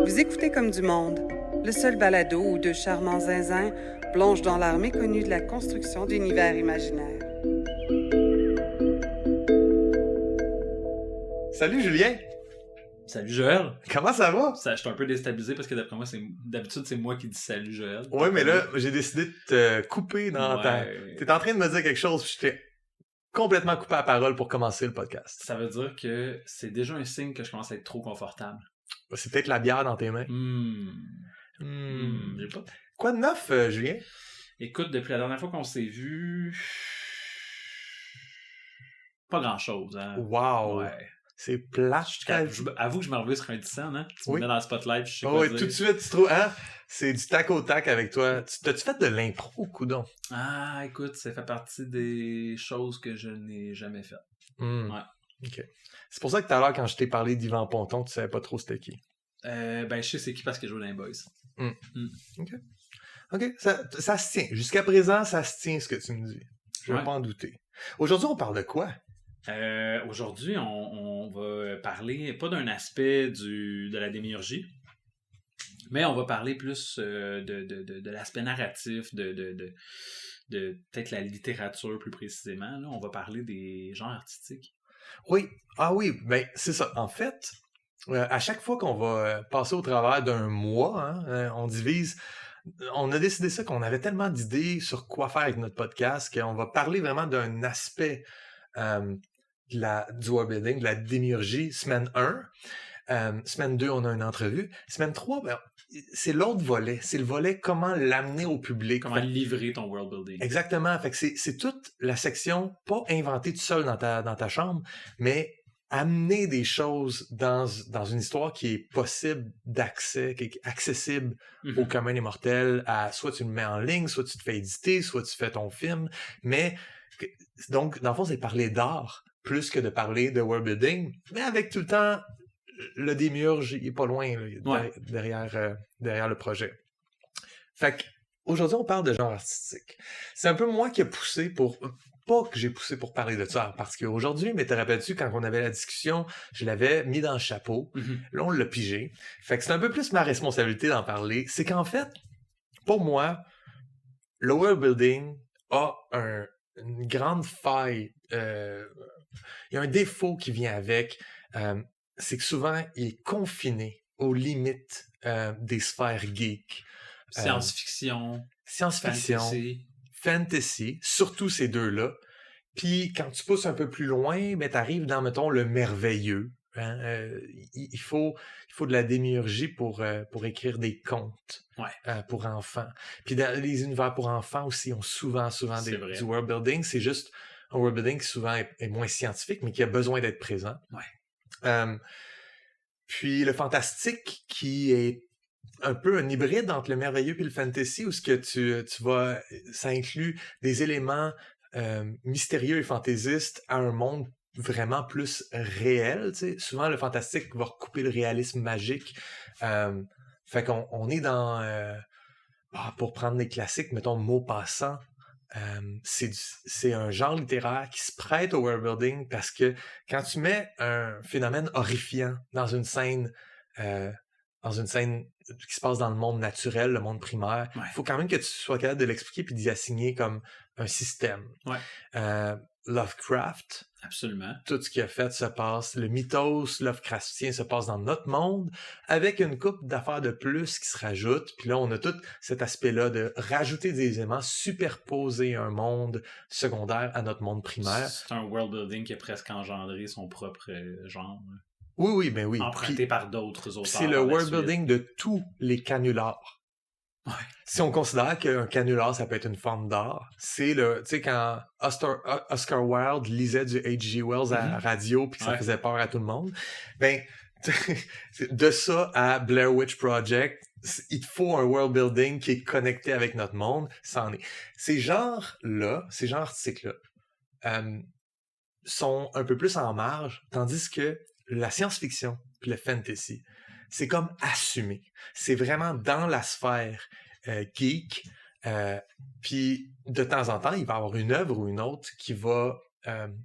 Vous écoutez Comme du monde, le seul balado où deux charmants zinzins plongent dans l'art méconnu de la construction d'univers imaginaires. Salut Julien! Salut Joël! Comment ça va? Je suis un peu déstabilisé parce que d'après moi, d'habitude, c'est moi qui dis salut Joël. Ouais, mais là, j'ai décidé de te couper dans ta... T'es en train de me dire quelque chose, puis je t'ai complètement coupé la parole pour commencer le podcast. Ça veut dire que c'est déjà un signe que je commence à être trop confortable. C'est peut-être la bière dans tes mains. J'ai pas... Quoi de neuf, Julien? Écoute, depuis la dernière fois qu'on s'est vu... Pas grand-chose, hein? Wow! Ouais. C'est plate. Avoue que je m'en reviens sur un 10 cents, hein? Tu me mets dans le spotlight, je sais pas oui, dire. Tout de suite, tu trouves... Hein? C'est du tac au tac avec toi. T'as-tu fait de l'impro, coudonc? Ah, écoute, ça fait partie des choses que je n'ai jamais faites. Ouais. OK. C'est pour ça que tout à l'heure, quand je t'ai parlé d'Yvan Ponton, tu savais pas trop c'était qui. Je sais c'est qui parce que je joue dans les Boys. OK. Ça se tient. Jusqu'à présent, ça se tient ce que tu me dis. Je vais pas en douter. Aujourd'hui, on parle de quoi? Aujourd'hui, on va parler, pas d'un aspect de la démiurgie, mais on va parler plus de l'aspect narratif, de peut-être la littérature plus précisément. Là, on va parler des genres artistiques. Oui. Ah oui, ben c'est ça. En fait, à chaque fois qu'on va passer au travers d'un mois, on divise... On a décidé ça qu'on avait tellement d'idées sur quoi faire avec notre podcast qu'on va parler vraiment d'un aspect du world building, de la démiurgie, semaine 1. Semaine 2, on a une entrevue. Semaine 3, c'est l'autre volet. C'est le volet comment l'amener au public. Comment livrer ton world building. Exactement. Fait que c'est toute la section, pas inventée tout seul dans ta chambre, mais amener des choses dans une histoire qui est possible d'accès, qui est accessible au commun des mortels. Soit tu le mets en ligne, soit tu te fais éditer, soit tu fais ton film. Mais donc, dans le fond, c'est parler d'art plus que de parler de world building, mais avec tout le temps le démiurge, il est pas loin là, derrière le projet. Fait qu'aujourd'hui, on parle de genre artistique. C'est un peu moi qui ai poussé pour... Pas que j'ai poussé pour parler de ça, parce qu'aujourd'hui, mais te rappelles-tu, quand on avait la discussion, je l'avais mis dans le chapeau. Là, on l'a pigé. Fait que c'est un peu plus ma responsabilité d'en parler. C'est qu'en fait, pour moi, le world building a une grande faille. Il y a un défaut qui vient avec. C'est que souvent, il est confiné aux limites des sphères geeks. Science-fiction. Fantasy, surtout ces deux-là. Puis quand tu pousses un peu plus loin, t'arrives dans, mettons, le merveilleux. Il faut de la démiurgie pour écrire des contes pour enfants. Puis dans les univers pour enfants aussi ont souvent du world building. C'est juste un world building qui souvent est moins scientifique, mais qui a besoin d'être présent. Puis le fantastique qui est un peu un hybride entre le merveilleux et le fantasy, où ce que ça inclut des éléments mystérieux et fantaisistes à un monde vraiment plus réel. T'sais. Souvent, le fantastique va recouper le réalisme magique. Fait qu'on est dans... pour prendre des classiques, mettons Maupassant, c'est un genre littéraire qui se prête au world building parce que quand tu mets un phénomène horrifiant dans une scène qui se passe dans le monde naturel, le monde primaire, il faut quand même que tu sois capable de l'expliquer puis d'y assigner comme un système. Lovecraft, absolument. Tout ce qu'il a fait se passe, le mythos Lovecraftien se passe dans notre monde, avec une couple d'affaires de plus qui se rajoutent, puis là on a tout cet aspect-là de rajouter des éléments, superposer un monde secondaire à notre monde primaire. C'est un world building qui a presque engendré son propre genre. Oui. Emprunté par d'autres auteurs. C'est le world building de tous les canulars. Si on considère qu'un canular, ça peut être une forme d'art, c'est tu sais, quand Oscar Wilde lisait du H.G. Wells à la radio puis que ça faisait peur à tout le monde, de ça à Blair Witch Project, il te faut un world building qui est connecté avec notre monde, ça en est. Ces genres-là, ces genres artistiques-là, sont un peu plus en marge, tandis que la science-fiction puis le fantasy, c'est comme assumé. C'est vraiment dans la sphère geek. Puis de temps en temps, il va y avoir une œuvre ou une autre qui va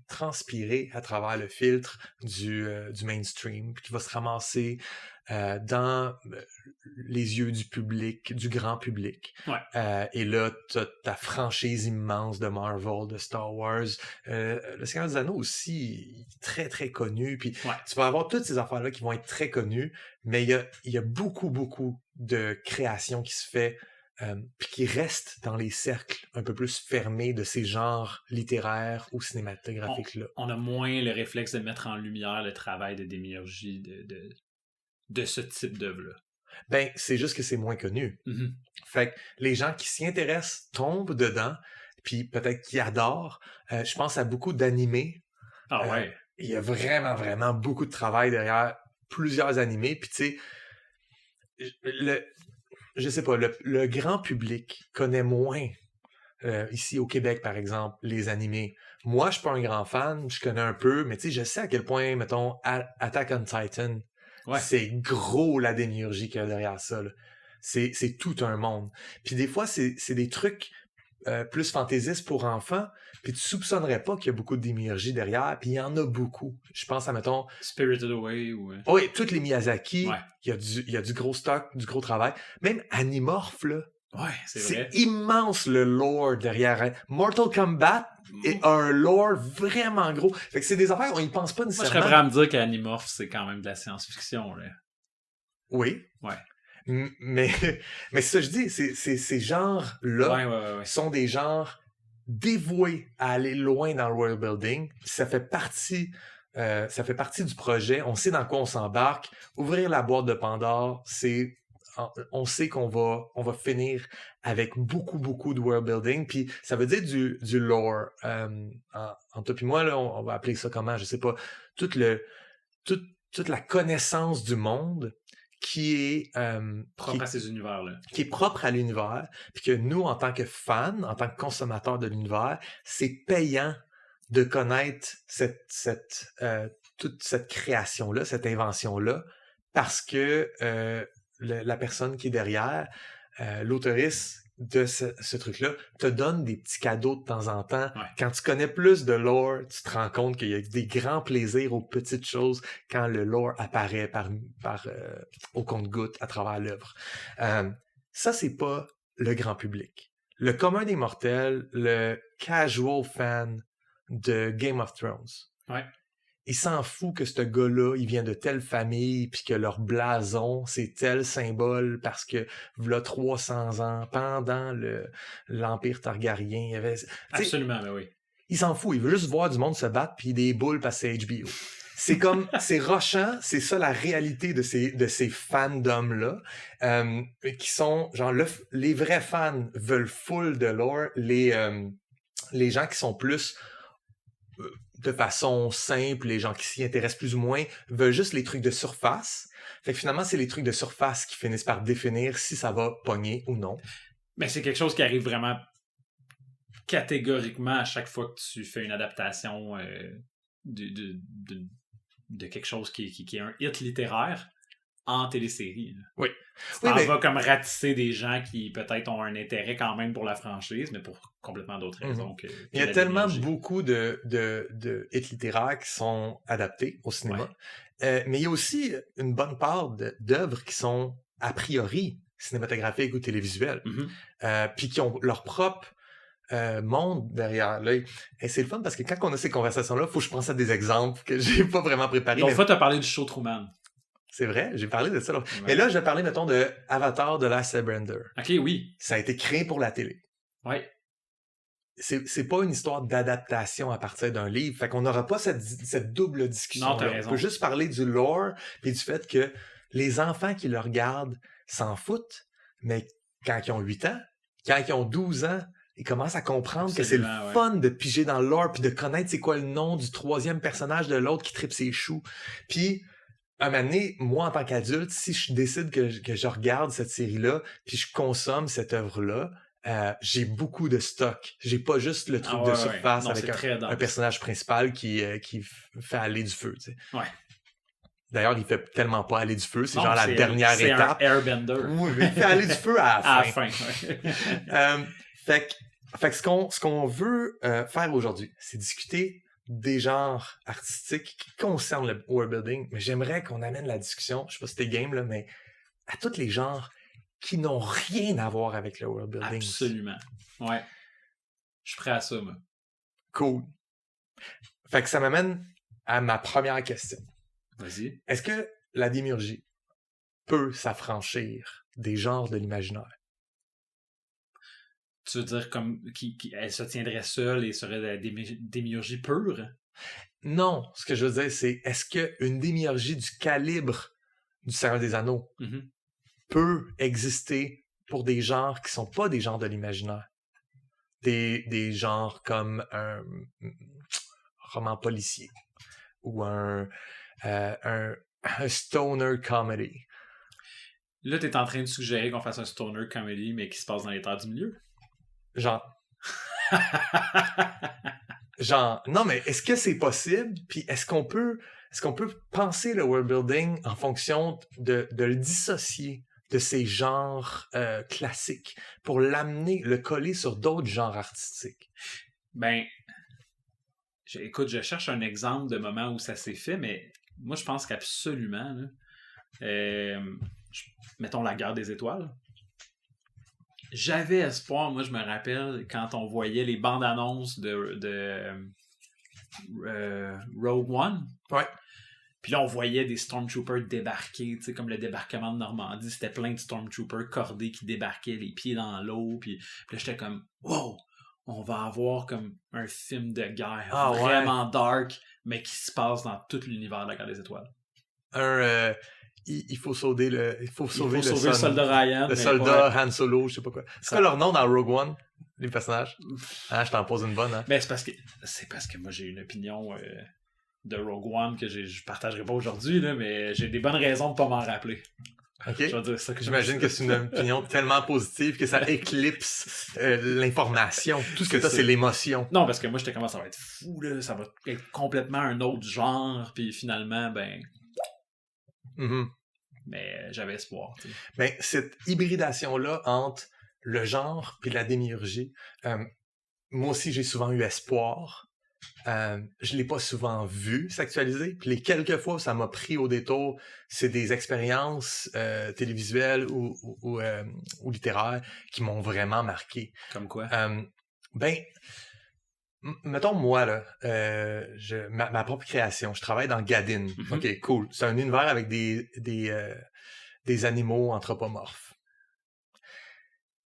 transpirer à travers le filtre du mainstream, puis qui va se ramasser dans les yeux du public, du grand public. Ouais. Et là, t'as ta franchise immense de Marvel, de Star Wars. Le Seigneur des Anneaux aussi, très, très connu. Puis tu vas avoir toutes ces affaires-là qui vont être très connues, mais il y a beaucoup, beaucoup de création qui se fait puis qui reste dans les cercles un peu plus fermés de ces genres littéraires ou cinématographiques-là. On a moins le réflexe de mettre en lumière le travail de démiurgie de ce type d'œuvre-là. Ben, c'est juste que c'est moins connu. Mm-hmm. Fait que les gens qui s'y intéressent tombent dedans, puis peut-être qui adorent. Je pense à beaucoup d'animés. Ah ouais. Il y a vraiment, vraiment beaucoup de travail derrière plusieurs animés. Puis tu sais, je sais pas, le grand public connaît moins, ici au Québec, par exemple, les animés. Moi, je suis pas un grand fan, je connais un peu, mais tu sais, je sais à quel point, mettons, Attack on Titan, c'est gros la démiurgie qu'il y a derrière ça, là. C'est tout un monde. Puis des fois, c'est des trucs plus fantaisistes pour enfants, puis tu soupçonnerais pas qu'il y a beaucoup de démiurgie derrière, puis il y en a beaucoup. Je pense à, mettons... Spirited Away ou... Oui, toutes les Miyazaki, il y a du gros stock, du gros travail. Même Animorph, là. Ouais, c'est vrai. Immense le lore derrière. Mortal Kombat est un lore vraiment gros. Fait que c'est des affaires, on y pense pas nécessairement. Moi, je serais prêt à me dire qu'Animorph, c'est quand même de la science-fiction, là. Oui. Ouais. Mais c'est ça que je dis, ces genres-là sont des genres dévoués à aller loin dans le world building. Ça fait partie du projet. On sait dans quoi on s'embarque. Ouvrir la boîte de Pandore, on sait qu'on va finir avec beaucoup, beaucoup de world building. Puis ça veut dire du lore. En toi puis moi, là, on va appeler ça comment? Je sais pas. Toute la connaissance du monde qui est propre à ces univers-là. Qui est propre à l'univers, puis que nous, en tant que fans, en tant que consommateurs de l'univers, c'est payant de connaître toute cette création-là, cette invention-là, parce que la personne qui est derrière, l'auteuriste de ce truc-là, te donne des petits cadeaux de temps en temps. Ouais. Quand tu connais plus de lore, tu te rends compte qu'il y a des grands plaisirs aux petites choses quand le lore apparaît au compte-gouttes à travers l'œuvre. Ça, c'est pas le grand public. Le commun des mortels, le casual fan de Game of Thrones, il s'en fout que ce gars-là, il vient de telle famille, puis que leur blason, c'est tel symbole, parce que v'là 300 ans, pendant l'Empire Targaryen, il y avait... Absolument, mais oui. Il s'en fout, il veut juste voir du monde se battre, puis des boules passer HBO. C'est comme, c'est rochant, c'est ça la réalité de ces fandoms-là, qui sont, genre, les vrais fans veulent full de lore, les gens qui sont plus... de façon simple, les gens qui s'y intéressent plus ou moins veulent juste les trucs de surface. Fait que finalement, c'est les trucs de surface qui finissent par définir si ça va pogner ou non. Mais c'est quelque chose qui arrive vraiment catégoriquement à chaque fois que tu fais une adaptation de quelque chose qui est un hit littéraire en télésérie. Oui. On va comme ratisser des gens qui peut-être ont un intérêt quand même pour la franchise, mais pour complètement d'autres raisons. Il y a tellement beaucoup de hits littéraires qui sont adaptés au cinéma. Ouais. Mais il y a aussi une bonne part d'œuvres qui sont a priori cinématographiques ou télévisuelles. Puis qui ont leur propre monde derrière l'œil. Et c'est le fun parce que quand on a ces conversations-là, il faut que je pense à des exemples que j'ai pas vraiment préparés. Donc, fois, tu as parlé du show Truman. C'est vrai, j'ai parlé de ça. Mais là, je vais parler, mettons, de Avatar de Last Airbender. OK, oui. Ça a été créé pour la télé. Oui. C'est pas une histoire d'adaptation à partir d'un livre. Fait qu'on n'aura pas cette double discussion. Non, t'as raison. On peut juste parler du lore puis du fait que les enfants qui le regardent s'en foutent, mais quand ils ont 8 ans, quand ils ont 12 ans, ils commencent à comprendre que c'est le fun de piger dans le lore puis de connaître c'est quoi le nom du troisième personnage de l'autre qui tripe ses choux. Puis un moment donné, moi, en tant qu'adulte, si je décide que je regarde cette série-là, puis je consomme cette œuvre-là, j'ai beaucoup de stock. J'ai pas juste le truc de surface avec un personnage principal qui fait aller du feu, tu sais. Ouais. D'ailleurs, il fait tellement pas aller du feu, c'est genre la dernière étape. C'est un airbender. Oui, mais il fait aller du feu à la fin. Fait que ce qu'on veut faire aujourd'hui, c'est discuter des genres artistiques qui concernent le worldbuilding, mais j'aimerais qu'on amène la discussion, je sais pas si t'es game, là, mais à tous les genres qui n'ont rien à voir avec le worldbuilding. Absolument. Ouais. Je suis prêt à ça, moi. Cool. Fait que ça m'amène à ma première question. Vas-y. Est-ce que la démiurgie peut s'affranchir des genres de l'imaginaire? Tu veux dire comme elle se tiendrait seule et serait de la démiurgie pure? Non, ce que je veux dire, c'est est-ce qu'une démiurgie du calibre du Seigneur des Anneaux Mm-hmm. peut exister pour des genres qui sont pas des genres de l'imaginaire? Des genres comme un roman policier ou un stoner comedy. Là, t'es en train de suggérer qu'on fasse un stoner comedy, mais qui se passe dans les terres du milieu? Genre, non, mais est-ce que c'est possible? Puis est-ce qu'on peut penser le world building en fonction de le dissocier de ces genres classiques pour le coller sur d'autres genres artistiques? Ben, écoute, je cherche un exemple de moment où ça s'est fait, mais moi, je pense qu'absolument, là, mettons la guerre des étoiles. J'avais espoir, moi je me rappelle, quand on voyait les bandes annonces de Rogue One. Ouais. Puis là, on voyait des Stormtroopers débarquer, tu sais, comme le débarquement de Normandie. C'était plein de Stormtroopers cordés qui débarquaient les pieds dans l'eau. Puis là, j'étais comme, wow, on va avoir comme un film de guerre vraiment dark, mais qui se passe dans tout l'univers de la guerre des étoiles. Il faut sauver le soldat Ryan. Le soldat Han Solo, je sais pas quoi. C'est quoi leur nom dans Rogue One, les personnages? Ah, je t'en pose une bonne, hein? Ben, c'est parce que moi, j'ai une opinion de Rogue One que je partagerai pas aujourd'hui, là, mais j'ai des bonnes raisons de pas m'en rappeler. OK. Je vais dire ça J'imagine que c'est une opinion tellement positive que ça éclipse l'information. Tout ce que t'as, c'est l'émotion. Non, parce que moi, j'étais comme, ça va être fou, là, ça va être complètement un autre genre, puis finalement, ben... Mm-hmm. Mais j'avais espoir. T'sais. Ben, cette hybridation-là entre le genre et la démiurgie, moi aussi, j'ai souvent eu espoir. Je l'ai pas souvent vu s'actualiser. Puis les quelques fois où ça m'a pris au détour, c'est des expériences télévisuelles ou littéraires qui m'ont vraiment marqué. Comme quoi? Mettons, moi, là, ma propre création, je travaille dans Gadin. Mm-hmm. OK, cool. C'est un univers avec des animaux anthropomorphes.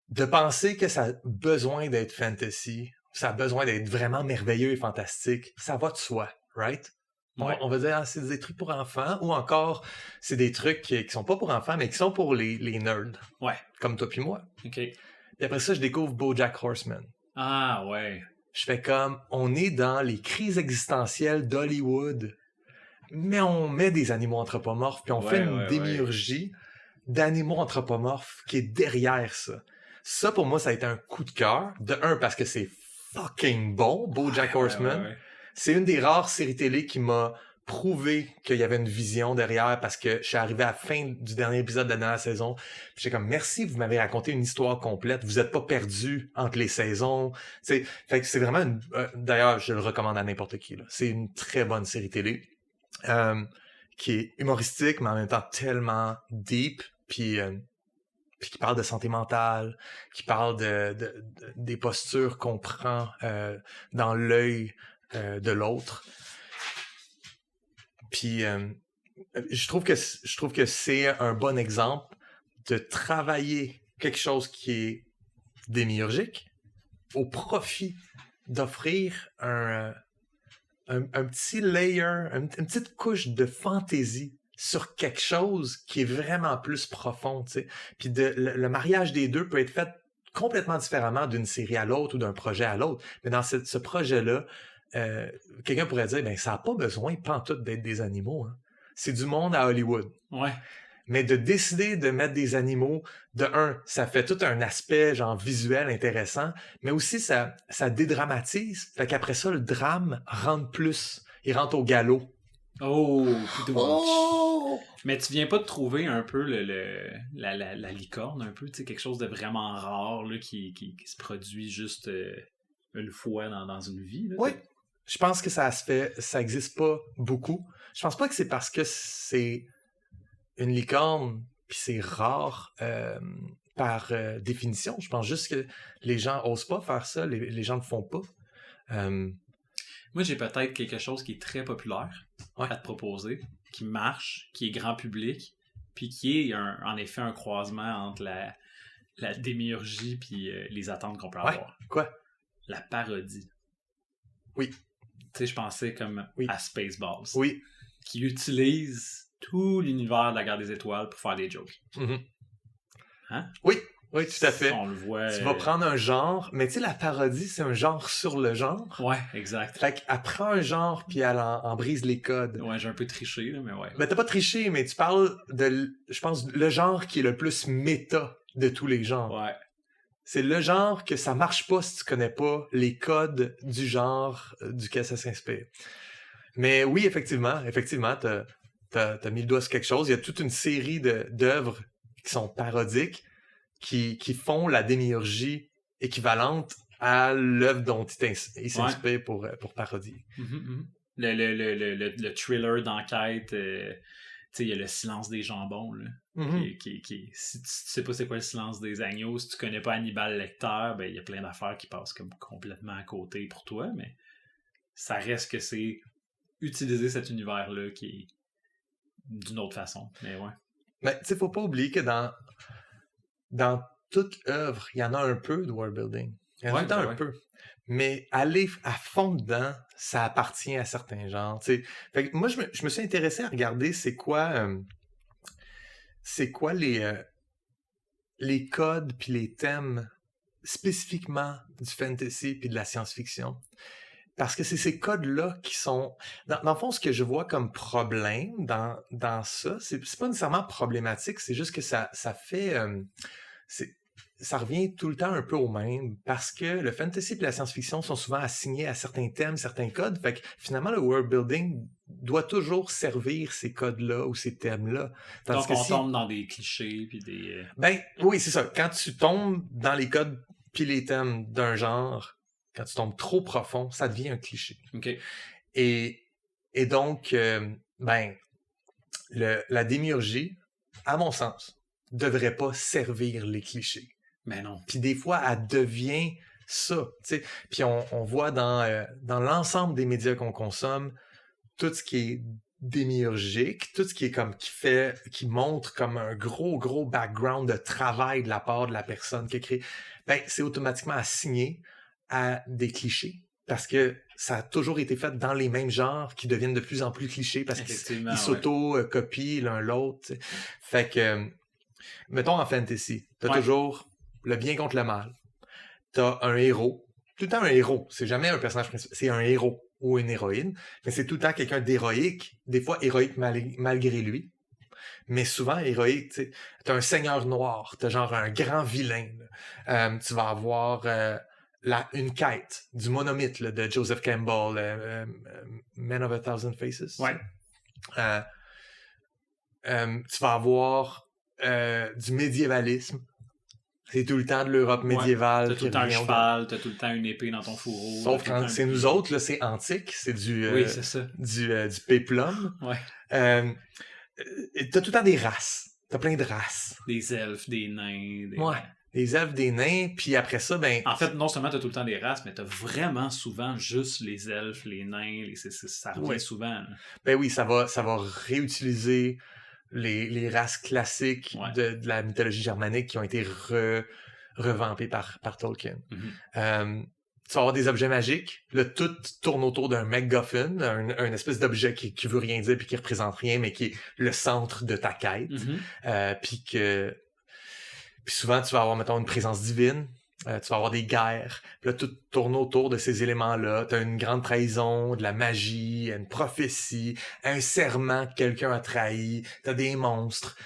De penser que ça a besoin d'être fantasy, ça a besoin d'être vraiment merveilleux et fantastique, ça va de soi, right? Ouais. On va dire, c'est des trucs pour enfants, ou encore, c'est des trucs qui sont pas pour enfants, mais qui sont pour les nerds. Ouais. Comme toi puis moi. OK. Puis après ça, je découvre BoJack Horseman. Ah, ouais. Je fais comme, on est dans les crises existentielles d'Hollywood, mais on met des animaux anthropomorphes, puis on fait une démiurgie d'animaux anthropomorphes qui est derrière ça. Ça, pour moi, ça a été un coup de cœur. De un, parce que c'est fucking bon, BoJack Horseman. Ouais. C'est une des rares séries télé qui m'a prouvé qu'il y avait une vision derrière, parce que je suis arrivé à la fin du dernier épisode de la dernière saison. J'étais comme, merci, vous m'avez raconté une histoire complète. Vous êtes pas perdu entre les saisons. Fait que c'est vraiment d'ailleurs, je le recommande à n'importe qui, là. C'est une très bonne série télé. Qui est humoristique, mais en même temps tellement deep, puis qui parle de santé mentale, qui parle des postures qu'on prend dans l'œil de l'autre. Puis je trouve que c'est un bon exemple de travailler quelque chose qui est démiurgique au profit d'offrir un petit layer, une petite couche de fantaisie sur quelque chose qui est vraiment plus profond, tu sais. Puis le mariage des deux peut être fait complètement différemment d'une série à l'autre ou d'un projet à l'autre. Mais dans ce projet-là, quelqu'un pourrait dire, ben ça n'a pas besoin pantoute d'être des animaux. Hein. C'est du monde à Hollywood. Ouais. Mais de décider de mettre des animaux, de un, ça fait tout un aspect genre visuel intéressant, mais aussi ça dédramatise. Fait qu'après ça, le drame rentre plus. Il rentre au galop. Oh! Mais tu viens pas de trouver un peu la licorne, un peu, tu sais, quelque chose de vraiment rare là, qui se produit juste une fois dans une vie. Là, oui. Je pense que ça existe pas beaucoup. Je pense pas que c'est parce que c'est une licorne puis c'est rare par définition. Je pense juste que les gens osent pas faire ça, les gens ne font pas. Moi, j'ai peut-être quelque chose qui est très populaire Ouais. à te proposer, qui marche, qui est grand public, puis qui est en effet un croisement entre la démiurgie puis les attentes qu'on peut Ouais. avoir. Quoi? La parodie. Oui. Tu sais, je pensais comme Oui. à Spaceballs, Oui. qui utilise tout l'univers de la Guerre des Étoiles pour faire des jokes. Mhm. Hein? Oui, tout à fait. On le voit. Tu vas prendre un genre, mais tu sais, la parodie, c'est un genre sur le genre. Ouais, exact. Fait qu'elle prend un genre, puis elle en brise les codes. Ouais, j'ai un peu triché, là, mais ouais. Ben, t'as pas triché, mais tu parles de, je pense, le genre qui est le plus méta de tous les genres. Ouais. C'est le genre que ça marche pas si tu connais pas les codes du genre duquel ça s'inspire. Mais oui, effectivement, t'as mis le doigt sur quelque chose. Il y a toute une série d'œuvres qui sont parodiques, qui font la démiurgie équivalente à l'œuvre dont il s'inspire pour parodier. Le thriller d'enquête, tu sais, il y a le silence des jambons, là. Si tu sais pas c'est quoi le silence des agneaux, si tu connais pas Hannibal Lecter, ben il y a plein d'affaires qui passent comme complètement à côté pour toi, mais ça reste que c'est utiliser cet univers-là qui est d'une autre façon. Mais ouais. Mais tu sais, faut pas oublier que dans toute œuvre, il y en a un peu de world building. Il y en a tout le temps un peu. Mais aller à fond dedans, ça appartient à certains genres. T'sais. Fait que moi, je me suis intéressé à regarder c'est quoi les codes puis les thèmes spécifiquement du fantasy puis de la science-fiction. Parce que c'est ces codes-là qui sont... Dans le fond, ce que je vois comme problème dans ça, c'est pas nécessairement problématique, c'est juste que ça fait... ça revient tout le temps un peu au même, parce que le fantasy et la science-fiction sont souvent assignés à certains thèmes, certains codes, fait que finalement, le world building doit toujours servir ces codes-là ou ces thèmes-là. Donc, on tombe dans des clichés puis des... Ben, oui, c'est ça. Quand tu tombes dans les codes puis les thèmes d'un genre... Quand tu tombes trop profond, ça devient un cliché. OK. Et donc, la démiurgie, à mon sens, devrait pas servir les clichés. Mais non. Puis des fois, elle devient ça. T'sais. Puis on voit dans l'ensemble des médias qu'on consomme, tout ce qui est démiurgique, tout ce qui est comme qui montre comme un gros background de travail de la part de la personne qui a créé, c'est automatiquement assigné à des clichés, parce que ça a toujours été fait dans les mêmes genres qui deviennent de plus en plus clichés parce qu'ils s'auto-copient l'un l'autre. T'sais. Fait que, mettons en fantasy, t'as toujours le bien contre le mal. T'as un héros, tout le temps un héros, c'est jamais un personnage principal, c'est un héros ou une héroïne, mais c'est tout le temps quelqu'un d'héroïque, des fois héroïque malgré lui. Mais souvent héroïque, tu sais, t'as un seigneur noir, t'as genre un grand vilain. Tu vas avoir... une quête du monomythe là, de Joseph Campbell, Man of a Thousand Faces. Ouais. Tu vas avoir du médiévalisme. C'est tout le temps de l'Europe médiévale. T'as tout le temps un cheval, t'as tout le temps une épée dans ton fourreau. Sauf quand c'est nous autres, là, c'est antique, c'est du c'est ça. du péplum. Ouais. T'as tout le temps des races. T'as plein de races. Des elfes, des nains. Des elfes, des nains, puis après ça, En fait, non seulement t'as tout le temps des races, mais t'as vraiment souvent juste les elfes, les nains, ça revient souvent. Là. Ben oui, ça va réutiliser les races classiques de la mythologie germanique qui ont été revampées par Tolkien. Mm-hmm. Tu vas avoir des objets magiques. Le tout tourne autour d'un MacGuffin, un espèce d'objet qui veut rien dire puis qui représente rien, mais qui est le centre de ta quête. Mm-hmm. Puis souvent, tu vas avoir, mettons, une présence divine. Tu vas avoir des guerres. Puis là, tout tourne autour de ces éléments-là. Tu as une grande trahison, de la magie, une prophétie, un serment que quelqu'un a trahi. Tu as des monstres.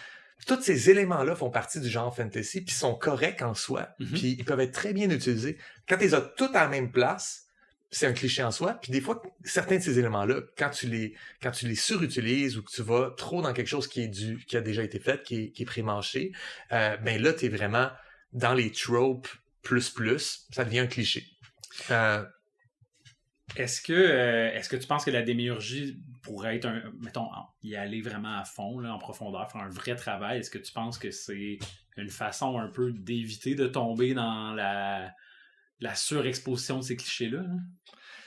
Tous ces éléments-là font partie du genre fantasy, puis sont corrects en soi. Mm-hmm. Puis ils peuvent être très bien utilisés. Quand tu les as tous à la même place, c'est un cliché en soi. Puis des fois, certains de ces éléments-là, quand tu les surutilises ou que tu vas trop dans quelque chose qui a déjà été fait, qui est pré-mâché, ben là, t'es vraiment dans les tropes plus, ça devient un cliché. Est-ce que tu penses que la démiurgie pourrait être mettons, y aller vraiment à fond, là, en profondeur, faire un vrai travail? Est-ce que tu penses que c'est une façon un peu d'éviter de tomber dans la surexposition de ces clichés-là? Hein?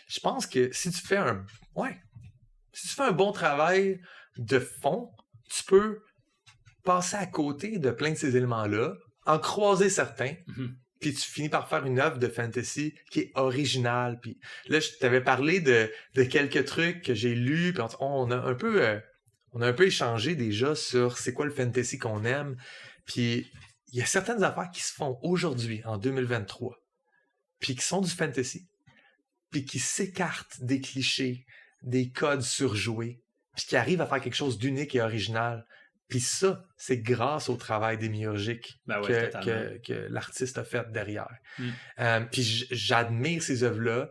Je pense que si tu fais un bon travail de fond, tu peux passer à côté de plein de ces éléments-là, en croiser certains, puis tu finis par faire une œuvre de fantasy qui est originale. Puis là, je t'avais parlé de quelques trucs que j'ai lus, puis on a un peu échangé déjà sur c'est quoi le fantasy qu'on aime. Puis il y a certaines affaires qui se font aujourd'hui, en 2023, puis qui sont du fantasy, puis qui s'écartent des clichés, des codes surjoués, puis qui arrivent à faire quelque chose d'unique et original. Puis ça, c'est grâce au travail démiurgique que l'artiste a fait derrière. Puis j'admire ces œuvres-là,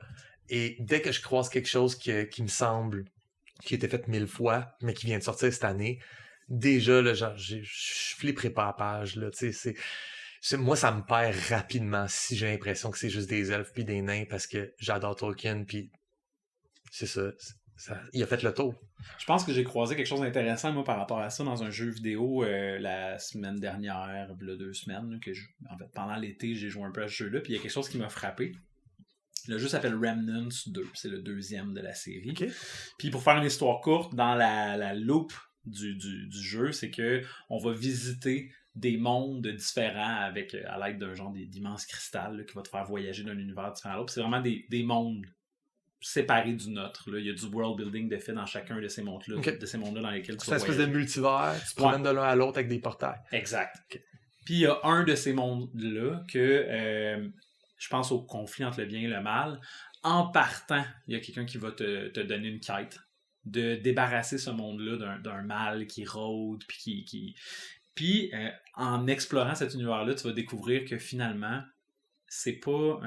et dès que je croise quelque chose qui me semble qui a été fait 1000 fois, mais qui vient de sortir cette année, déjà, là, je flipperai pas à la page. Là, moi, ça me perd rapidement si j'ai l'impression que c'est juste des elfes puis des nains parce que j'adore Tolkien, puis c'est ça. Il a fait le tour. Je pense que j'ai croisé quelque chose d'intéressant, moi, par rapport à ça, dans un jeu vidéo la semaine dernière, il y a 2 semaines, là, en fait, pendant l'été, j'ai joué un peu à ce jeu-là, puis il y a quelque chose qui m'a frappé. Le jeu s'appelle Remnants 2, c'est le 2e de la série. Okay. Puis pour faire une histoire courte, dans la loupe du jeu, c'est que on va visiter des mondes différents avec à l'aide d'un genre d'immenses cristal là, qui va te faire voyager d'un univers différent à l'autre. C'est vraiment des mondes séparés du nôtre. Là. Il y a du world building de fait dans chacun de ces mondes-là, de ces mondes-là dans lesquels tu vas voyager. C'est une espèce de multivers, tu te promènes de l'un à l'autre avec des portails. Exact. Okay. Puis il y a un de ces mondes-là que je pense au conflit entre le bien et le mal. En partant, il y a quelqu'un qui va te donner une quête de débarrasser ce monde-là d'un mal qui rôde, puis en explorant cet univers-là, tu vas découvrir que finalement, c'est pas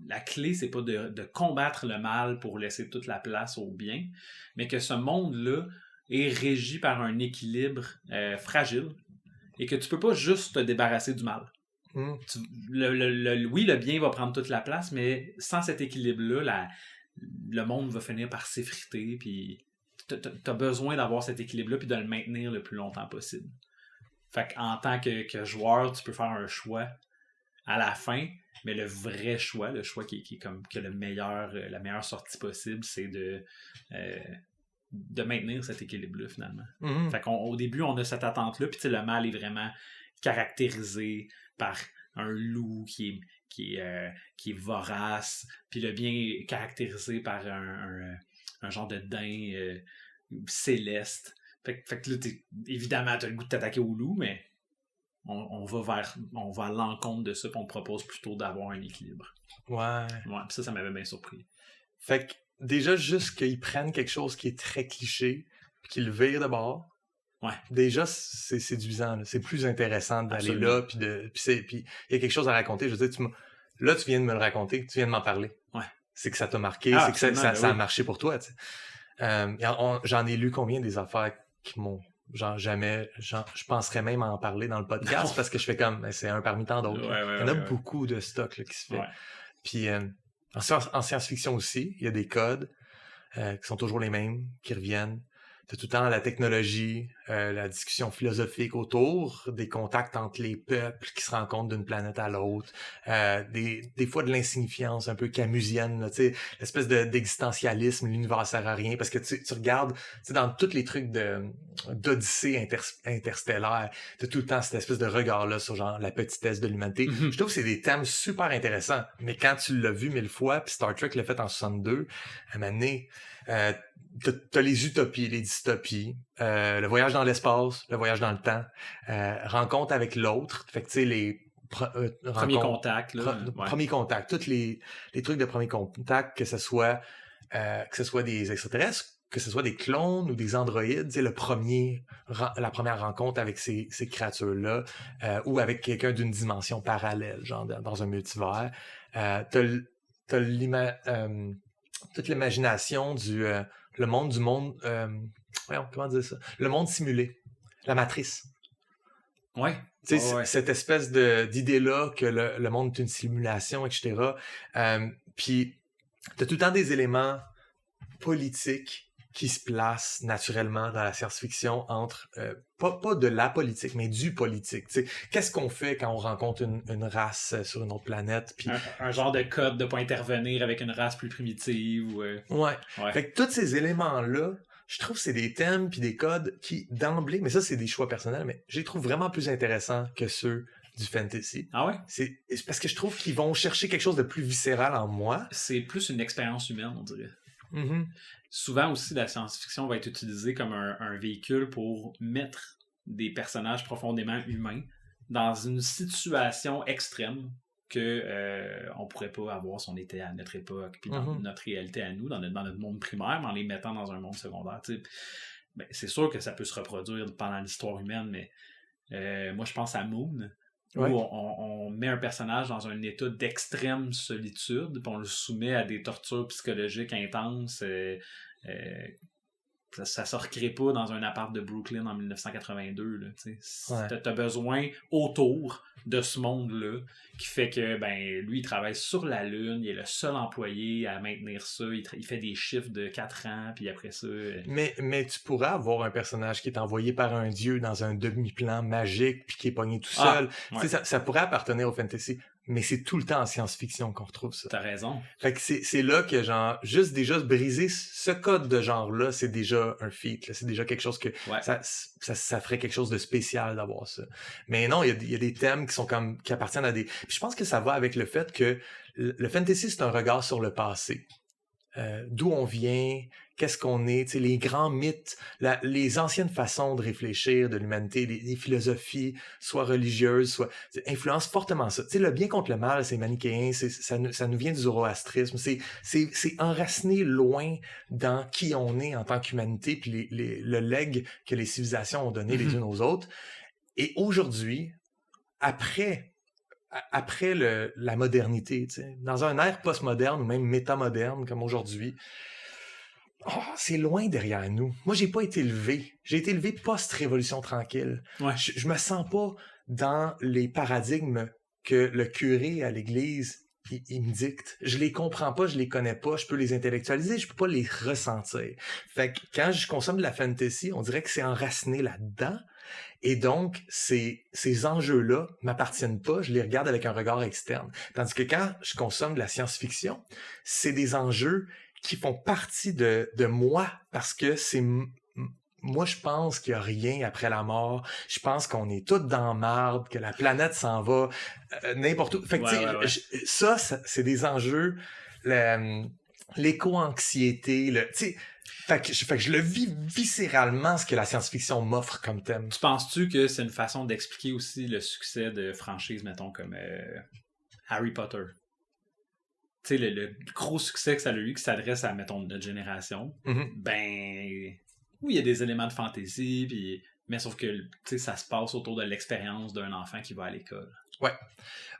la clé, c'est pas de combattre le mal pour laisser toute la place au bien, mais que ce monde-là est régi par un équilibre fragile et que tu peux pas juste te débarrasser du mal. Oui, le bien va prendre toute la place, mais sans cet équilibre-là, le monde va finir par s'effriter, puis t'as besoin d'avoir cet équilibre-là puis de le maintenir le plus longtemps possible. Fait qu'en tant que joueur, tu peux faire un choix à la fin, mais le vrai choix, le choix qui est comme que la meilleure sortie possible, c'est de maintenir cet équilibre-là, finalement. Fait qu'au début, on a cette attente-là, puis le mal est vraiment caractérisé par un loup qui est vorace, puis le bien est caractérisé par un genre de daim céleste. Fait que là, évidemment, t'as le goût de t'attaquer au loup, mais on va à l'encontre de ça, puis on propose plutôt d'avoir un équilibre. Ouais. Puis ça m'avait bien surpris. Fait que déjà, juste qu'ils prennent quelque chose qui est très cliché, puis qu'ils le virent de bord. Ouais. Déjà, c'est séduisant. Là. C'est plus intéressant d'aller là, puis il y a quelque chose à raconter. Je veux dire, là, tu viens de me le raconter, tu viens de m'en parler. Ouais. C'est que ça t'a marqué, c'est que ça a marché pour toi. Tu sais. J'en ai lu combien des affaires qui m'ont... je penserais même à en parler dans le podcast parce que je fais comme, c'est un parmi tant d'autres. Il y en a beaucoup de stock là, qui se fait. Ouais. Puis en science-fiction aussi, il y a des codes qui sont toujours les mêmes, qui reviennent. T'as tout le temps la technologie, la discussion philosophique autour, des contacts entre les peuples qui se rencontrent d'une planète à l'autre, des fois de l'insignifiance un peu camusienne, là, l'espèce d'existentialisme, l'univers sert à rien, parce que tu regardes dans tous les trucs d'Odyssée interstellaire, t'as tout le temps cette espèce de regard-là sur genre la petitesse de l'humanité. Je trouve que c'est des thèmes super intéressants, mais quand tu l'as vu 1000 fois, puis Star Trek l'a fait en 62, à un moment donné, t'as les utopies, les dystopies, le voyage dans l'espace, le voyage dans le temps, rencontre avec l'autre, fait que tu sais les premier contact, premier contact, tous les trucs de premier contact, que ce soit des extraterrestres, que ce soit des clones ou des androïdes, c'est la première rencontre avec ces créatures-là, ou avec quelqu'un d'une dimension parallèle, genre dans un multivers. T'as toute l'imagination le monde comment dire ça? Le monde simulé. La matrice. Ouais. Tu sais, cette espèce d'idée-là que le monde est une simulation, etc. Puis t'as tout le temps des éléments politiques qui se placent naturellement dans la science-fiction entre, pas de la politique, mais du politique. T'sais, qu'est-ce qu'on fait quand on rencontre une race sur une autre planète? Puis un genre de code de pas intervenir avec une race plus primitive. Ou, ouais. Fait que tous ces éléments-là, je trouve que c'est des thèmes puis des codes qui, d'emblée, mais ça, c'est des choix personnels, mais je les trouve vraiment plus intéressants que ceux du fantasy. Ah ouais? C'est parce que je trouve qu'ils vont chercher quelque chose de plus viscéral en moi. C'est plus une expérience humaine, on dirait. Mm-hmm. Souvent aussi, la science-fiction va être utilisée comme un véhicule pour mettre des personnages profondément humains dans une situation extrême que on pourrait pas avoir si on était à notre époque, puis dans notre réalité à nous, dans notre monde primaire, mais en les mettant dans un monde secondaire. Ben, c'est sûr que ça peut se reproduire pendant l'histoire humaine, mais moi je pense à Moon, où on met un personnage dans un état d'extrême solitude, puis on le soumet à des tortures psychologiques intenses. Ça ne se recrée pas dans un appart de Brooklyn en 1982. Là, t'as besoin autour de ce monde-là qui fait que lui, il travaille sur la Lune, il est le seul employé à maintenir ça, il fait des chiffres de 4 ans, puis après ça... Mais tu pourrais avoir un personnage qui est envoyé par un dieu dans un demi-plan magique, puis qui est pogné tout seul. Ouais. Ça pourrait appartenir au fantasy. Mais c'est tout le temps en science-fiction qu'on retrouve ça. T'as raison. Fait que c'est là que, genre, juste briser ce code de genre-là, c'est déjà un feat, là. C'est déjà quelque chose que... Ça ferait quelque chose de spécial d'avoir ça. Mais non, il y a des thèmes qui appartiennent à des... Puis je pense que ça va avec le fait que le fantasy, c'est un regard sur le passé. D'où on vient, qu'est-ce qu'on est, les grands mythes, les anciennes façons de réfléchir de l'humanité, les philosophies, soit religieuses, soit influencent fortement ça. Le bien contre le mal, c'est manichéen, ça nous vient du zoroastrisme, c'est enraciné loin dans qui on est en tant qu'humanité, puis le legs que les civilisations ont donné les unes aux autres. Et aujourd'hui, après la modernité, dans un ère postmoderne ou même métamoderne comme aujourd'hui, c'est loin derrière nous. Moi, j'ai pas été élevé. J'ai été élevé post-révolution tranquille. Ouais. Je me sens pas dans les paradigmes que le curé à l'église il me dicte. Je les comprends pas, je les connais pas, je peux les intellectualiser, je peux pas les ressentir. Fait que quand je consomme de la fantasy, on dirait que c'est enraciné là-dedans. Et donc, ces enjeux-là m'appartiennent pas, je les regarde avec un regard externe. Tandis que quand je consomme de la science-fiction, c'est des enjeux qui font partie de moi, parce que c'est... Moi, je pense qu'il y a rien après la mort. Je pense qu'on est tous dans marde, que la planète s'en va n'importe où. Fait que, ça, c'est des enjeux, l'éco-anxiété, Fait que je le vis viscéralement, ce que la science-fiction m'offre comme thème. Tu penses-tu que c'est une façon d'expliquer aussi le succès de franchises, mettons, comme Harry Potter? Tu sais, le gros succès que ça a eu, qui s'adresse à, mettons, notre génération, oui, il y a des éléments de fantasy, mais sauf que ça se passe autour de l'expérience d'un enfant qui va à l'école. Ouais.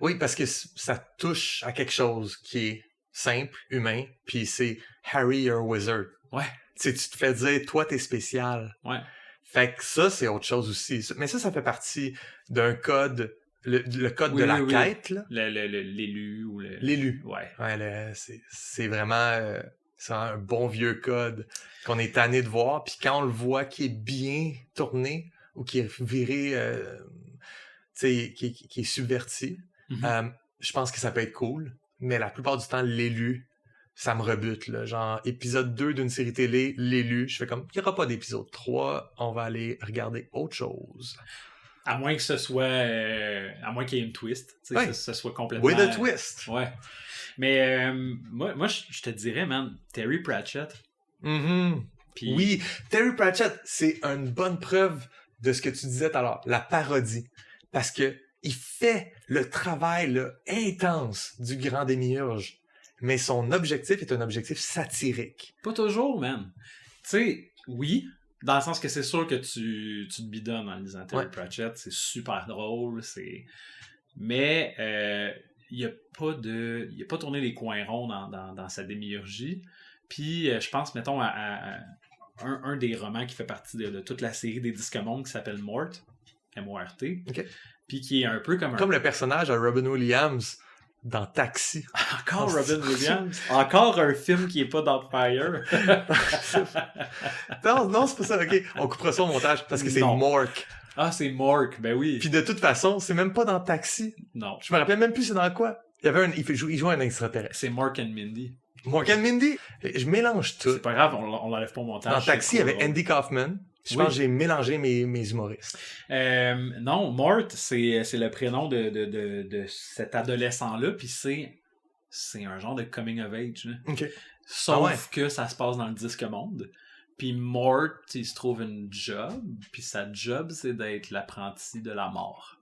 Oui, parce que ça touche à quelque chose qui est simple, humain, puis c'est Harry, you're a wizard. Ouais. Tu te fais dire, toi, t'es spécial. Ouais. Fait que ça, c'est autre chose aussi. Mais ça fait partie d'un code, le code de la quête, là. L'élu ou le... L'élu. Ouais. Ouais, c'est vraiment... c'est un bon vieux code qu'on est tanné de voir. Puis quand on le voit qui est bien tourné ou qui est viré, qui est subverti, je pense que ça peut être cool. Mais la plupart du temps, l'élu, ça me rebute. Là. Genre, épisode 2 d'une série télé, l'élu, je fais comme, il n'y aura pas d'épisode 3, on va aller regarder autre chose. À moins que ce soit... à moins qu'il y ait une twist. Que ce soit complètement... With a twist! Ouais. Mais moi je te dirais, man, Terry Pratchett. Puis... Oui, Terry Pratchett, c'est une bonne preuve de ce que tu disais tout à l'heure, la parodie. Parce que il fait le travail là, intense du grand démiurge, mais son objectif est un objectif satirique. Pas toujours, man. Tu sais, oui, dans le sens que c'est sûr que tu te bidonnes en lisant Terry Pratchett, c'est super drôle, mais il a pas tourné les coins ronds dans sa démiurgie. Puis je pense, mettons, à un des romans qui fait partie de toute la série des Disques Mondes qui s'appelle Mort, M-O-R-T. Okay. Puis qui est un peu comme le personnage à Robin Williams dans Taxi. Encore Robin Williams? Encore un film qui est pas dans Fire? Non, c'est pas ça. OK, on coupera ça au montage parce que c'est Non. Mork. Ah, c'est Mork, ben oui. Puis de toute façon, c'est même pas dans Taxi. Non, Je me rappelle même plus c'est dans quoi. Il joue un extraterrestre. c'est Mork and Mindy. Mork and Mindy, je mélange tout. C'est pas grave, on l'enlève pas au montage. Dans c'est Taxi, il y trop avait drôle. Andy Kaufman. Je Oui. pense que j'ai mélangé mes humoristes. Non, Mort, c'est le prénom de cet adolescent-là, puis c'est un genre de coming of age. Là. OK. Sauf Ah ouais. que ça se passe dans le disque monde. Puis Mort, il se trouve une job, puis sa job, c'est d'être l'apprenti de la mort.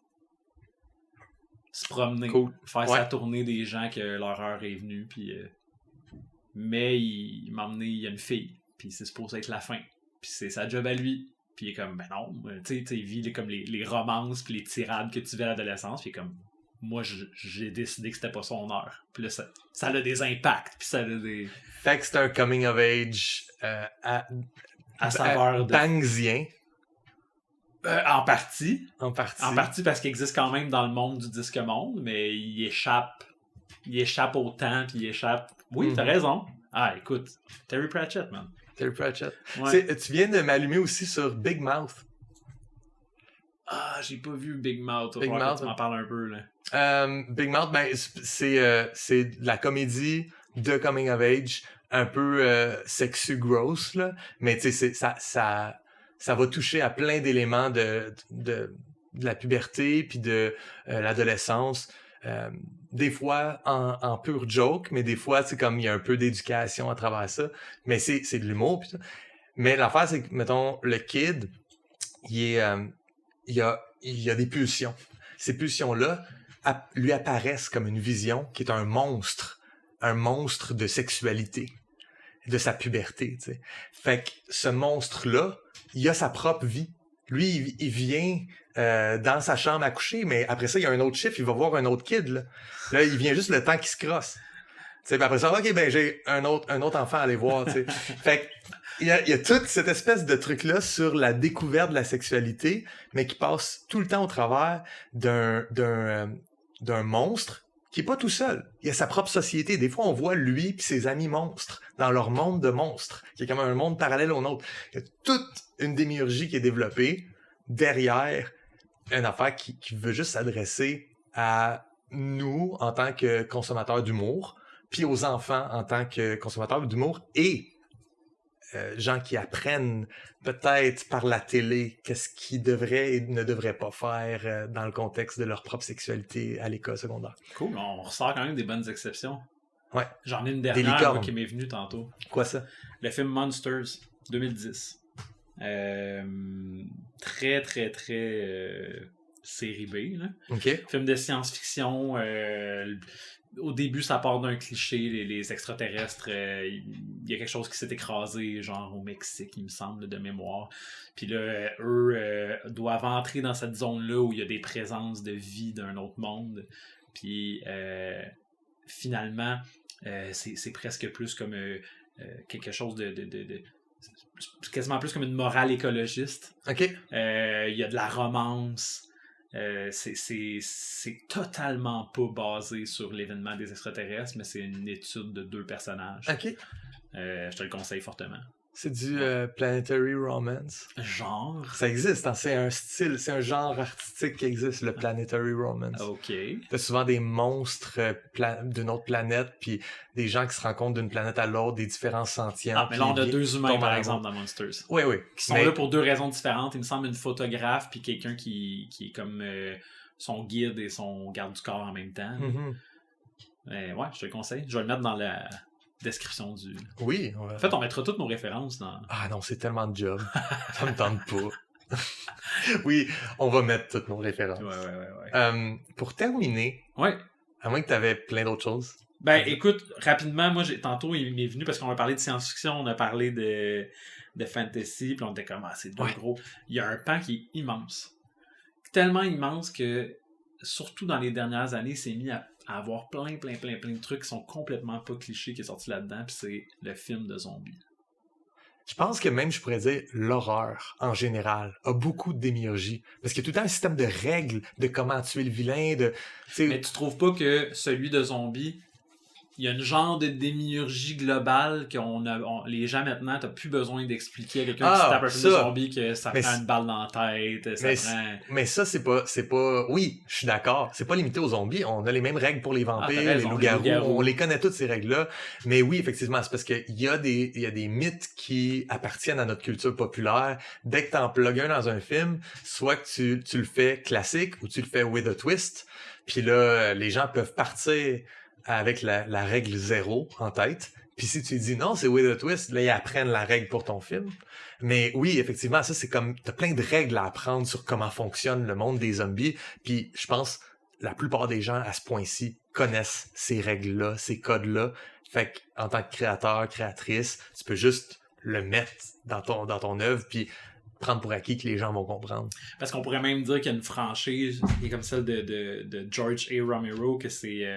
Se promener, Cool. faire Ouais. sa tournée des gens que leur heure est venue, puis... mais il m'a emmené, il y a une fille, puis c'est supposé être la fin. Puis c'est sa job à lui. Puis il est comme, ben non, tu sais, il vit comme les romances puis les tirades que tu vis à l'adolescence. Puis il est comme, moi, j'ai décidé que c'était pas son heure. Puis là, ça a des impacts. Puis ça a des... Fait que c'est un coming of age à saveur de... Bangsien, en partie. en partie. En partie parce qu'il existe quand même dans le monde du disque monde, mais il échappe au temps, puis il échappe... Oui, t'as raison. Ah, écoute, Terry Pratchett, man. Terry Pratchett. Ouais. Tu viens de m'allumer aussi sur Big Mouth. Ah, j'ai pas vu Big Mouth. Big Mouth, Tu m'en parles un peu, là. Big Mouth, ben, c'est de la comédie de coming of age, un peu sexu gross, là. Mais tu sais, ça va toucher à plein d'éléments de la puberté puis de l'adolescence. Des fois en pure joke, mais des fois, c'est comme il y a un peu d'éducation à travers ça. Mais c'est de l'humour, pis ça. Mais l'affaire, c'est que, mettons, le kid, il y a des pulsions. Ces pulsions-là lui apparaissent comme une vision qui est un monstre de sexualité, de sa puberté, tu sais. Fait que ce monstre-là, il a sa propre vie. Lui, il vient dans sa chambre à coucher, mais après ça, il y a un autre chiffre, il va voir un autre kid, là. Là, il vient juste le temps qu'il se crosse. Tu sais, après ça, OK, ben j'ai un autre enfant à aller voir, tu sais. Fait que, il y a toute cette espèce de truc-là sur la découverte de la sexualité, mais qui passe tout le temps au travers d'un monstre qui est pas tout seul. Il a sa propre société. Des fois, on voit lui et ses amis monstres dans leur monde de monstres, qui est comme un monde parallèle au nôtre. Il y a toute une démiurgie qui est développée derrière une affaire qui veut juste s'adresser à nous en tant que consommateurs d'humour, puis aux enfants en tant que consommateurs d'humour et gens qui apprennent peut-être par la télé qu'est-ce qu'ils devraient et ne devraient pas faire dans le contexte de leur propre sexualité à l'école secondaire. Cool, on ressort quand même des bonnes exceptions. Ouais. J'en ai une Des dernière licornes. moi, qui m'est venue tantôt. Quoi ça? Le film Monsters, 2010. Très, très, très série B. Là. OK. Film de science-fiction. Au début, ça part d'un cliché, les extraterrestres. Il y a quelque chose qui s'est écrasé, genre au Mexique, il me semble, de mémoire. Puis là, eux doivent entrer dans cette zone-là où il y a des présences de vie d'un autre monde. Puis finalement, c'est presque plus comme quelque chose de quasiment plus comme une morale écologiste. OK. Il y a de la romance. C'est totalement pas basé sur l'événement des extraterrestres, mais c'est une étude de 2 personnages. OK. Je te le conseille fortement. C'est du planetary romance. Genre. Ça existe, hein? C'est un style, c'est un genre artistique qui existe, le planetary romance. OK. T'as souvent des monstres d'une autre planète, puis des gens qui se rencontrent d'une planète à l'autre, des différences sentientes. Ah, mais là, on a 2 humains, tombent par en exemple, amour. dans Monsters. Oui, oui. Qui sont là pour 2 raisons différentes. Il me semble une photographe, puis quelqu'un qui est comme son guide et son garde du corps en même temps. Mm-hmm. Ouais, je te le conseille. Je vais le mettre dans la description du... Oui. En fait, on mettra toutes nos références dans... Ah non, c'est tellement de job. Ça me tente pas. Oui, on va mettre toutes nos références. Ouais. Pour terminer, Ouais. à moins que tu avais plein d'autres choses. Ben, écoute, rapidement, moi, tantôt, il m'est venu parce qu'on a parlé de science-fiction, on a parlé de fantasy, puis on était comme, c'est 2 gros. Il y a un pan qui est immense. Tellement immense que, surtout dans les dernières années, c'est mis à avoir plein de trucs qui sont complètement pas clichés qui est sorti là-dedans, puis c'est le film de zombies. Je pense que même, je pourrais dire, l'horreur, en général, a beaucoup de démiurgie. Parce qu'il y a tout le temps un système de règles de comment tuer le vilain, Mais tu trouves pas que celui de zombie, il y a une genre de démiurgie globale les gens maintenant, t'as plus besoin d'expliquer à quelqu'un qui se tape un film de zombie que ça prend une balle dans la tête, Mais ça, c'est pas... Oui, je suis d'accord. C'est pas limité aux zombies. On a les mêmes règles pour les vampires, les loups-garous. On les connaît toutes, ces règles-là. Mais oui, effectivement, c'est parce qu'il y a des mythes qui appartiennent à notre culture populaire. Dès que t'en plugues un dans un film, soit que tu le fais classique ou tu le fais with a twist. Puis là, les gens peuvent partir avec la règle 0 en tête. Puis si tu dis non, c'est with a twist, là, ils apprennent la règle pour ton film. Mais oui, effectivement, ça, c'est comme... T'as plein de règles à apprendre sur comment fonctionne le monde des zombies. Puis je pense, la plupart des gens, à ce point-ci, connaissent ces règles-là, ces codes-là. Fait qu'en tant que créateur, créatrice, tu peux juste le mettre dans ton œuvre, puis prendre pour acquis que les gens vont comprendre. Parce qu'on pourrait même dire qu'il y a une franchise qui est comme celle de George A. Romero, que c'est...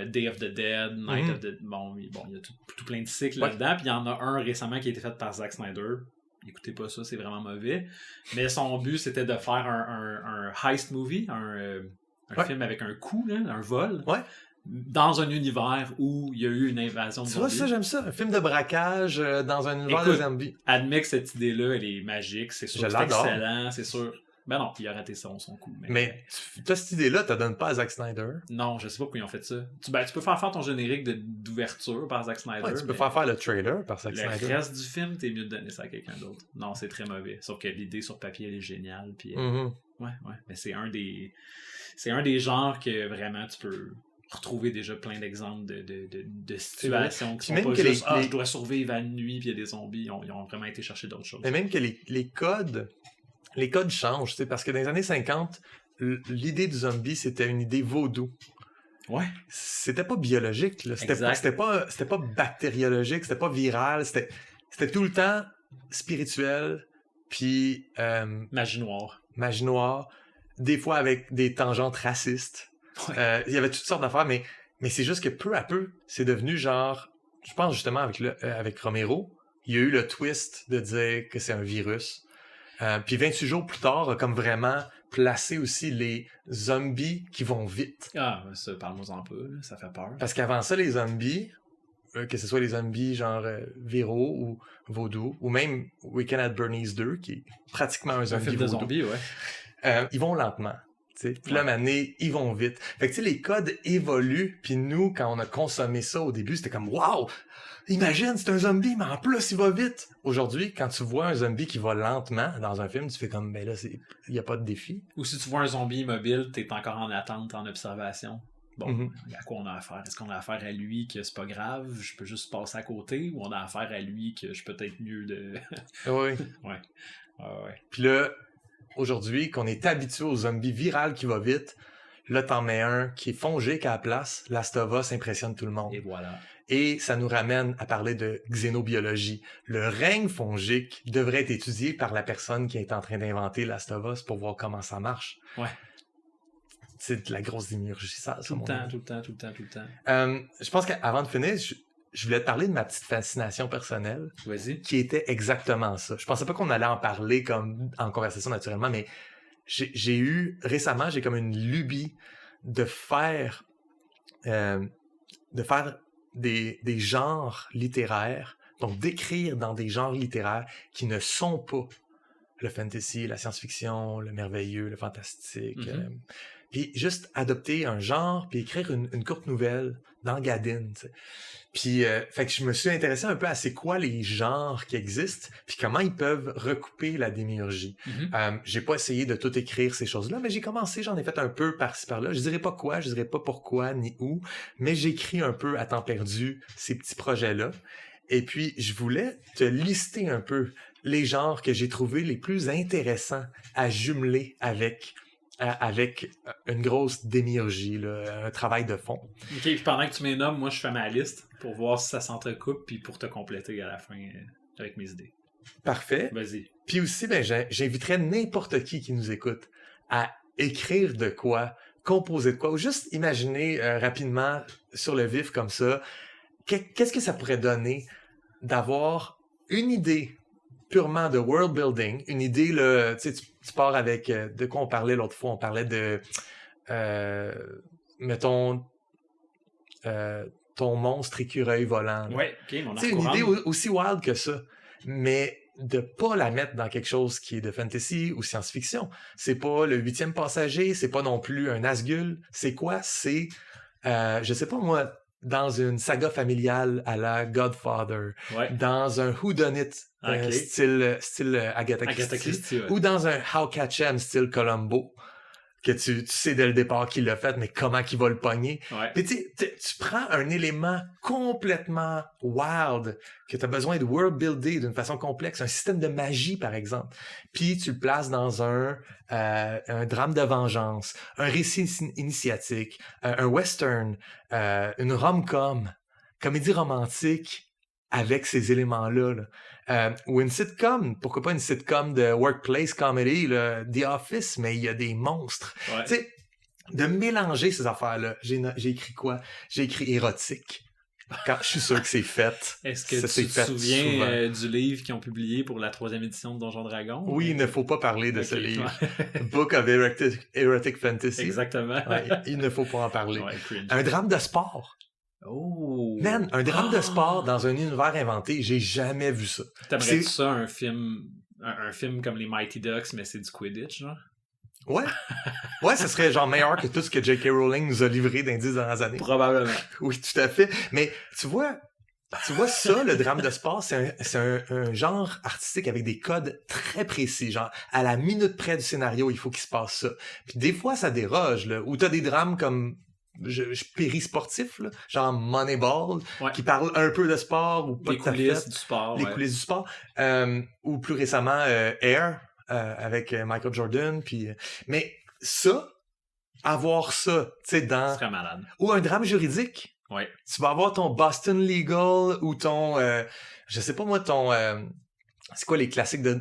Day of the Dead, Night of the... Bon, il y a tout plein de cycles là-dedans. Puis il y en a un récemment qui a été fait par Zack Snyder. Écoutez pas ça, c'est vraiment mauvais. Mais son but, c'était de faire un heist movie, un film avec un coup, là, un vol, dans un univers où il y a eu une invasion de zombies. Tu vois, ça, j'aime ça. Un film de braquage dans un univers de zombies. Admets que cette idée-là, elle est magique. C'est sûr que c'est excellent, c'est sûr. Ben non, il a raté son coup. Mais toi, cette idée-là, tu la donnes pas à Zack Snyder? Non, je sais pas pourquoi ils ont fait ça. Tu peux faire ton générique d'ouverture par Zack Snyder. Ouais, tu peux faire le trailer par Zack Snyder. Le reste du film, t'es mieux de donner ça à quelqu'un d'autre. Non, c'est très mauvais. Sauf que l'idée sur papier, elle est géniale. Puis, ouais. Mais c'est un des genres que vraiment tu peux retrouver déjà plein d'exemples de situations qui sont pas juste « je dois survivre à la nuit puis il y a des zombies ». Ils ont vraiment été chercher d'autres choses. Mais même que les codes changent, parce que dans les années 50, l'idée du zombie, c'était une idée vaudou. Ouais. C'était pas biologique, là. C'était pas bactériologique, c'était pas viral, c'était tout le temps spirituel, puis... Magie noire. Des fois avec des tangentes racistes. Ouais. Il y avait toutes sortes d'affaires, mais c'est juste que peu à peu, c'est devenu genre... Je pense justement avec Romero, il y a eu le twist de dire que c'est un virus. Puis 28 jours plus tard, a comme vraiment placé aussi les zombies qui vont vite. Ah, ça, parle-moi un peu, là, ça fait peur. Parce qu'avant ça, les zombies, que ce soit les zombies genre Véro ou Vaudou, ou même Weekend at Bernie's 2, qui est pratiquement un zombie film de zombies, ils vont lentement. Puis là, mané, ils vont vite. Fait que tu sais, les codes évoluent, puis nous, quand on a consommé ça au début, c'était comme « Wow! Imagine, c'est un zombie, mais en plus, il va vite! » Aujourd'hui, quand tu vois un zombie qui va lentement dans un film, tu fais comme « Ben là, il n'y a pas de défi. » Ou si tu vois un zombie immobile, t'es encore en attente, en observation. Bon, à quoi on a affaire? Est-ce qu'on a affaire à lui que c'est pas grave, je peux juste passer à côté, ou on a affaire à lui que je peux être mieux de... Oui. Ouais. Puis là, aujourd'hui, qu'on est habitué aux zombies virales qui va vite, là, t'en mets un qui est fongique à la place, Last of Us impressionne tout le monde. Et voilà. Et ça nous ramène à parler de xénobiologie. Le règne fongique devrait être étudié par la personne qui est en train d'inventer Last of Us pour voir comment ça marche. Ouais. C'est de la grosse démiurgie, ça. Tout le temps. Je pense qu'avant de finir, je voulais te parler de ma petite fascination personnelle. Vas-y. Qui était exactement ça. Je pensais pas qu'on allait en parler comme en conversation naturellement, mais récemment, j'ai comme une lubie de faire des genres littéraires, donc d'écrire dans des genres littéraires qui ne sont pas le fantasy, la science-fiction, le merveilleux, le fantastique. Puis juste adopter un genre, puis écrire une courte nouvelle dans Gadin, tu sais. Puis, fait que je me suis intéressé un peu à c'est quoi les genres qui existent, puis comment ils peuvent recouper la démiurgie. J'ai pas essayé de tout écrire ces choses-là, mais j'ai commencé, j'en ai fait un peu par-ci par-là. Je dirais pas quoi, je dirais pas pourquoi, ni où, mais j'écris un peu à temps perdu ces petits projets-là. Et puis, je voulais te lister un peu les genres que j'ai trouvés les plus intéressants à jumeler avec une grosse démiurgie, là, un travail de fond. OK, puis pendant que tu m'es nommes, moi, je fais ma liste pour voir si ça s'entrecoupe, puis pour te compléter à la fin avec mes idées. Parfait. Vas-y. Puis aussi, j'inviterais n'importe qui nous écoute à écrire de quoi, composer de quoi, ou juste imaginer rapidement sur le vif comme ça, qu'est-ce que ça pourrait donner d'avoir une idée purement de world building, une idée, là, tu sais, tu pars avec, de quoi on parlait l'autre fois, on parlait de, mettons, ton monstre écureuil volant. Ouais, ok, mon C'est une idée aussi wild que ça, mais de pas la mettre dans quelque chose qui est de fantasy ou science-fiction. C'est pas le 8e passager, c'est pas non plus un Nazgûl. C'est quoi? C'est, je sais pas moi, dans une saga familiale à la Godfather, dans un whodunit style Agatha Christie, ou dans un How Catch 'Em style Columbo, que tu sais dès le départ qui l'a fait, mais comment qu'il va le pogner. Puis tu prends un élément complètement wild, que tu as besoin de world builder d'une façon complexe, un système de magie par exemple, puis tu le places dans un drame de vengeance, un récit initiatique, un western, une rom-com, comédie romantique avec ces éléments-là, là. Ou une sitcom, pourquoi pas une sitcom de workplace comedy, là, The Office, mais il y a des monstres. Tu sais, de mélanger ces affaires-là. J'ai écrit quoi? J'ai écrit érotique. Quand je suis sûr que c'est fait. Est-ce que tu te souviens du livre qu'ils ont publié pour la 3e édition de Donjons Dragons? Oui, il ne faut pas parler de ce livre. Book of Erotic Fantasy. Exactement. Il ne faut pas en parler. Un drame de sport. Oh! Man, un drame de sport dans un univers inventé, j'ai jamais vu ça. T'aimerais-tu ça, un film comme les Mighty Ducks, mais c'est du Quidditch, genre? Ouais, ce serait genre meilleur que tout ce que J.K. Rowling nous a livré dans les 10 dernières années. Probablement. Oui, tout à fait. Mais tu vois ça, le drame de sport, c'est un genre artistique avec des codes très précis. Genre, à la minute près du scénario, il faut qu'il se passe ça. Puis des fois, ça déroge, là. Ou t'as des drames comme périsportif, là, genre Moneyball, qui parle un peu de sport ou pas les coulisses du sport. Les coulisses du sport. Ou plus récemment, Air, avec Michael Jordan. Puis, mais ça, avoir ça, tu sais, dans... Ce serait malade. Ou un drame juridique. Ouais. Tu vas avoir ton Boston Legal ou ton... je sais pas moi, ton... c'est quoi les classiques de...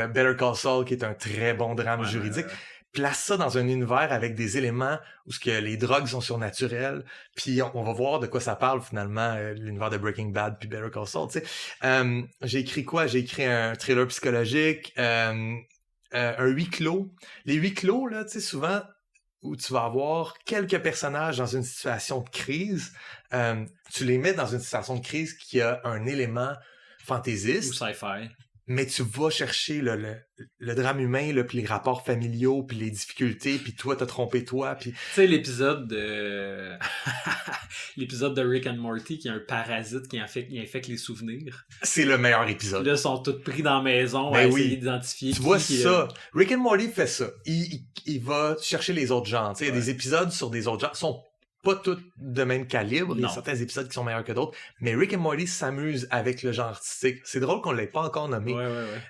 Better Call Saul, qui est un très bon drame juridique. Place ça dans un univers avec des éléments où ce que les drogues sont surnaturelles, puis on va voir de quoi ça parle finalement, l'univers de Breaking Bad puis Better Call Saul, tu sais. J'ai écrit quoi? J'ai écrit un thriller psychologique, un huis clos. Les huis clos, là, tu sais, souvent, où tu vas avoir quelques personnages dans une situation de crise, tu les mets dans une situation de crise qui a un élément fantaisiste. Ou sci-fi. Mais tu vas chercher le drame humain, là, puis les rapports familiaux, puis les difficultés, puis toi, t'as trompé toi, puis... Tu sais, l'épisode de Rick and Morty, qui est un parasite qui infecte les souvenirs. C'est le meilleur épisode. Là, ils sont tous pris dans la maison à essayer d'identifier. Tu vois ça. Rick and Morty fait ça. Il va chercher les autres genres. Tu sais, il y a des épisodes sur des autres genres. Sont pas tous de même calibre. Il y a certains épisodes qui sont meilleurs que d'autres. Mais Rick and Morty s'amuse avec le genre artistique. C'est drôle qu'on l'ait pas encore nommé.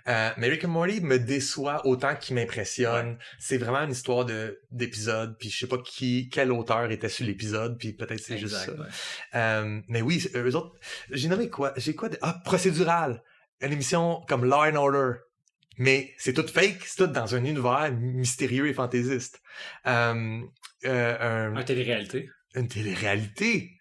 Mais Rick and Morty me déçoit autant qu'il m'impressionne. C'est vraiment une histoire d'épisode. Puis je sais pas quel auteur était sur l'épisode. Puis peut-être c'est juste ça. Mais oui, eux autres... J'ai nommé quoi? Procédural. Une émission comme Law and Order. Mais c'est tout fake. C'est tout dans un univers mystérieux et fantaisiste. Un télé-réalité. Une télé-réalité,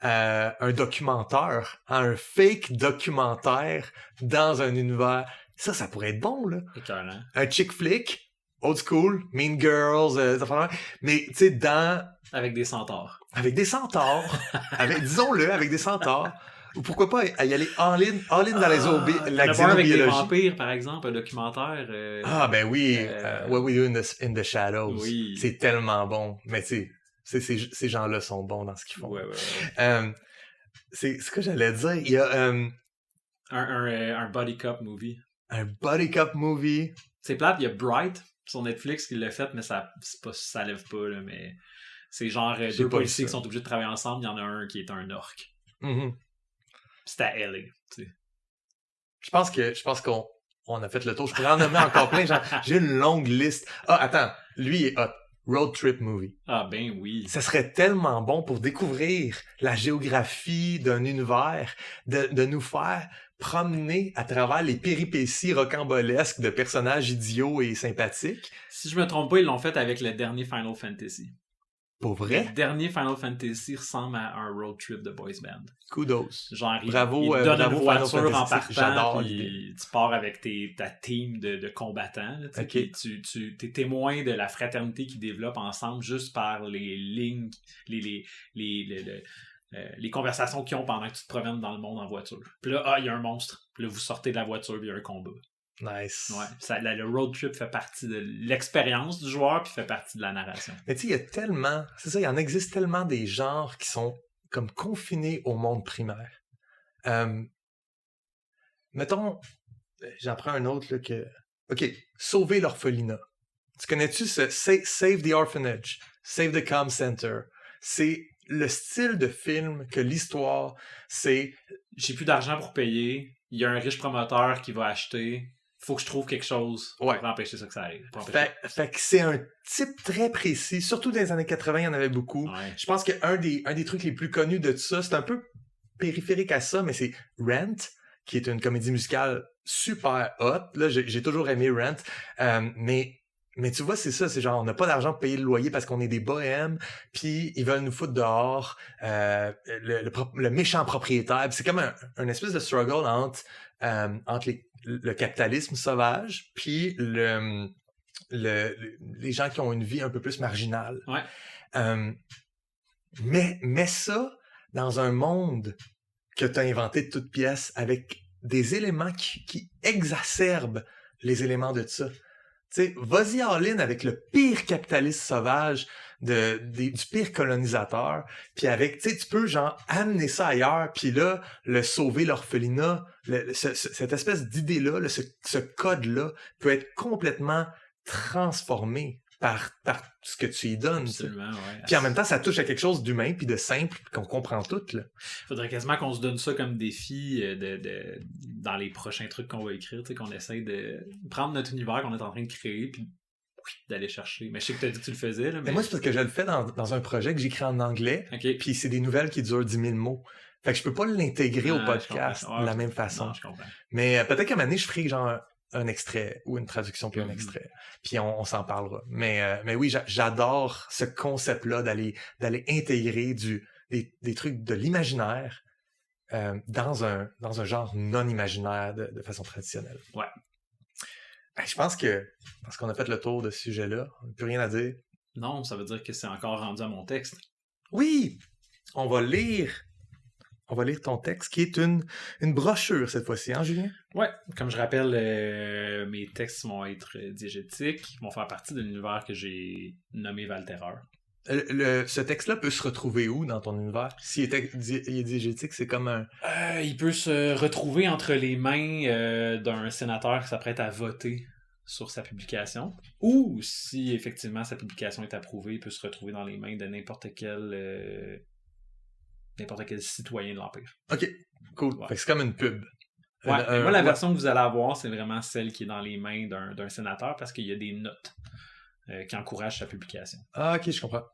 un documentaire, un fake documentaire dans un univers. Ça pourrait être bon, là. Écœurant. Un chick flick, old school, Mean Girls, mais tu sais, avec des centaures. Avec des centaures. Disons-le, avec des centaures. Ou pourquoi pas y aller all-in dans la xénobiologie. Avec des vampires, par exemple, un documentaire. Ben oui, What We Do in the Shadows. Oui. C'est tellement bon. Mais tu sais, ces gens-là sont bons dans ce qu'ils font. Ouais. C'est ce que j'allais dire. Il y a un body cop movie. Un body cop movie. C'est plate, il y a Bright sur Netflix qui l'a fait, mais ça lève pas, là, mais c'est genre deux policiers qui sont obligés de travailler ensemble. Il y en a un qui est un orc. Mm-hmm. C'est à LA, tu sais. Je pense qu'on a fait le tour. Je pourrais en nommer encore plein. J'ai une longue liste. Attends. Lui est hot. Road trip movie. Ah ben oui. Ça serait tellement bon pour découvrir la géographie d'un univers, de nous faire promener à travers les péripéties rocambolesques de personnages idiots et sympathiques. Si je me trompe pas, ils l'ont fait avec le dernier Final Fantasy. Pour vrai? Le dernier Final Fantasy ressemble à un road trip de boys band. Kudos. Genre, Bravo, il te donne bravo, une Final voiture en Fantasy. partant, J'adore puis l'idée. tu pars avec ta team de combattants. Là, Ok. puis t'es témoin de la fraternité qu'ils développent ensemble juste par les lignes, les conversations qu'ils ont pendant que tu te promènes dans le monde en voiture. Puis là, il y a un monstre. Puis là, vous sortez de la voiture, puis il y a un combat. Nice. Ouais, le road trip fait partie de l'expérience du joueur, puis fait partie de la narration. Mais tu sais, il y a tellement... C'est ça, il en existe tellement des genres qui sont comme confinés au monde primaire. Mettons, j'en prends un autre là que... OK, Sauver l'orphelinat. Tu connais-tu ce Save the Orphanage, Save the Calm Center? C'est le style de film que l'histoire, c'est... J'ai plus d'argent pour payer, il y a un riche promoteur qui va acheter, faut que je trouve quelque chose pour empêcher ça que ça arrive. Fait que c'est un type très précis, surtout dans les années 80, il y en avait beaucoup. Ouais. Je pense qu'un des trucs les plus connus de ça, c'est un peu périphérique à ça, mais c'est Rent, qui est une comédie musicale super hot. Là, j'ai toujours aimé Rent, mais tu vois, c'est ça, c'est genre, on n'a pas d'argent pour payer le loyer parce qu'on est des bohèmes, puis ils veulent nous foutre dehors, le méchant propriétaire. Puis c'est comme un espèce de struggle entre le capitalisme sauvage, puis les gens qui ont une vie un peu plus marginale. Ouais. Mais ça, dans un monde que tu as inventé de toutes pièces, avec des éléments qui exacerbent les éléments de ça. Tu sais, vas-y all-in avec le pire capitaliste sauvage du pire colonisateur, puis avec, tu sais, tu peux genre amener ça ailleurs, puis là, le sauver l'orphelinat, cette espèce d'idée-là, ce code-là, peut être complètement transformé par ce que tu y donnes. Absolument, ouais. Puis en même temps, ça touche à quelque chose d'humain, puis de simple, puis qu'on comprend tout, là. Faudrait quasiment qu'on se donne ça comme défi dans les prochains trucs qu'on va écrire, tu sais, qu'on essaye de prendre notre univers qu'on est en train de créer, puis d'aller chercher. Mais je sais que tu as dit que tu le faisais, là. Mais moi, c'est parce que je le fais dans un projet que j'écris en anglais, Okay. puis c'est des nouvelles qui durent 10 000 mots. Fait que je peux pas l'intégrer au podcast de la même façon. Non, je comprends. Mais peut-être qu'à un moment donné, je ferai genre un extrait ou une traduction puis un extrait. Puis on s'en parlera. Mais oui, j'adore ce concept-là d'aller intégrer des trucs de l'imaginaire dans un genre non imaginaire de façon traditionnelle. Ouais. Ben, je pense qu'on a fait le tour de ce sujet-là. On n'a plus rien à dire. Non, ça veut dire que c'est encore rendu à mon texte. Oui! On va lire ton texte, qui est une brochure cette fois-ci, hein, Julien? Ouais, comme je rappelle, mes textes vont être diégétiques, vont faire partie de l'univers que j'ai nommé Valterreur. Ce texte-là peut se retrouver où dans ton univers? S'il est diégétique, c'est comme un... Il peut se retrouver entre les mains d'un sénateur qui s'apprête à voter sur sa publication, ou si effectivement sa publication est approuvée, il peut se retrouver dans les mains de n'importe quel citoyen de l'Empire. OK, cool. Ouais. Fait que c'est comme une pub. Ouais, moi, la version que vous allez avoir, c'est vraiment celle qui est dans les mains d'un sénateur parce qu'il y a des notes qui encouragent sa publication. Ah, OK, je comprends.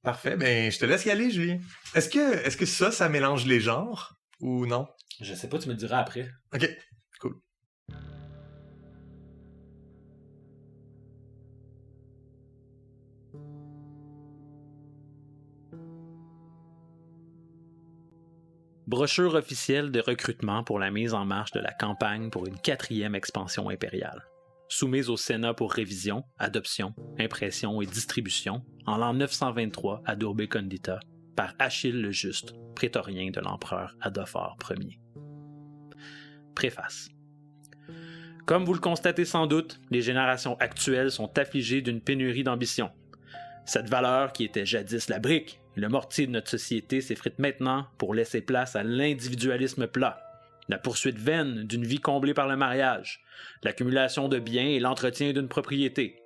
Parfait, ben je te laisse y aller, Julien. Est-ce que ça mélange les genres ou non? Je sais pas, tu me le diras après. OK, cool. Brochure officielle de recrutement pour la mise en marche de la campagne pour une 4e expansion impériale. Soumise au Sénat pour révision, adoption, impression et distribution en l'an 923 à Durbe Condita par Achille le Juste, prétorien de l'empereur Adophore Ier. Préface. Comme vous le constatez sans doute, les générations actuelles sont affligées d'une pénurie d'ambition. Cette valeur qui était jadis la brique et le mortier de notre société s'effrite maintenant pour laisser place à l'individualisme plat, la poursuite vaine d'une vie comblée par le mariage, l'accumulation de biens et l'entretien d'une propriété.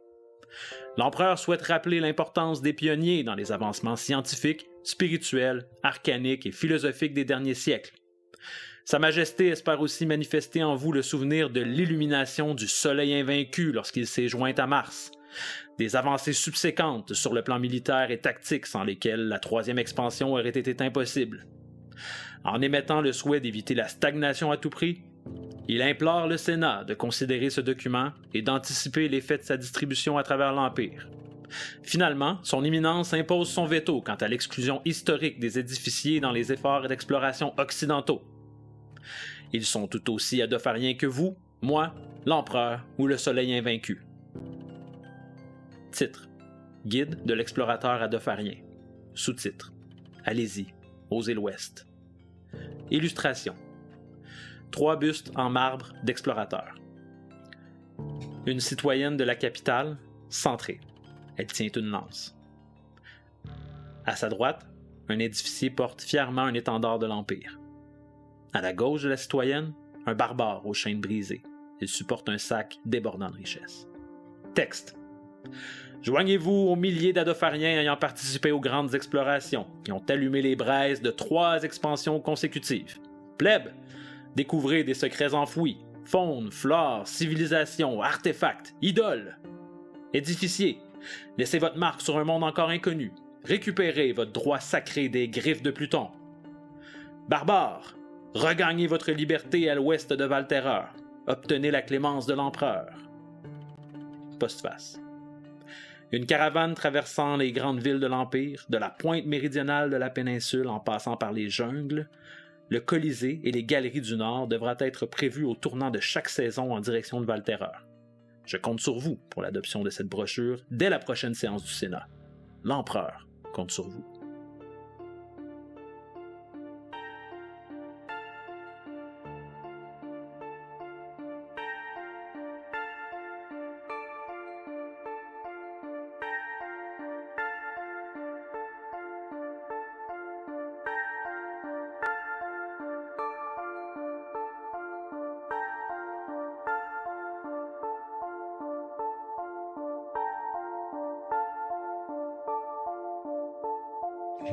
L'empereur souhaite rappeler l'importance des pionniers dans les avancements scientifiques, spirituels, arcaniques et philosophiques des derniers siècles. Sa Majesté espère aussi manifester en vous le souvenir de l'illumination du soleil invaincu lorsqu'il s'est joint à Mars, des avancées subséquentes sur le plan militaire et tactique sans lesquelles la 3e expansion aurait été impossible. En émettant le souhait d'éviter la stagnation à tout prix, il implore le Sénat de considérer ce document et d'anticiper l'effet de sa distribution à travers l'Empire. Finalement, son éminence impose son veto quant à l'exclusion historique des édificiers dans les efforts d'exploration occidentaux. Ils sont tout aussi adofariens que vous, moi, l'empereur ou le soleil invaincu. Titre: Guide de l'explorateur adofarien. Sous-titre: Allez-y, osez l'Ouest. Illustration: 3 bustes en marbre d'explorateurs. Une citoyenne de la capitale, centrée. Elle tient une lance. À sa droite, un édificier porte fièrement un étendard de l'Empire. À la gauche de la citoyenne, un barbare aux chaînes brisées. Il supporte un sac débordant de richesses. Texte: Joignez-vous aux milliers d'adofariens ayant participé aux grandes explorations, qui ont allumé les braises de 3 expansions consécutives. Plèbe, découvrez des secrets enfouis, faune, flore, civilisation, artefacts, idoles. Édificiers, laissez votre marque sur un monde encore inconnu. Récupérez votre droit sacré des griffes de Pluton. Barbares, regagnez votre liberté à l'ouest de Valterreur. Obtenez la clémence de l'empereur. Postface. Une caravane traversant les grandes villes de l'Empire, de la pointe méridionale de la péninsule en passant par les jungles, le Colisée et les galeries du Nord devraient être prévus au tournant de chaque saison en direction de Valterreur. Je compte sur vous pour l'adoption de cette brochure dès la prochaine séance du Sénat. L'empereur compte sur vous.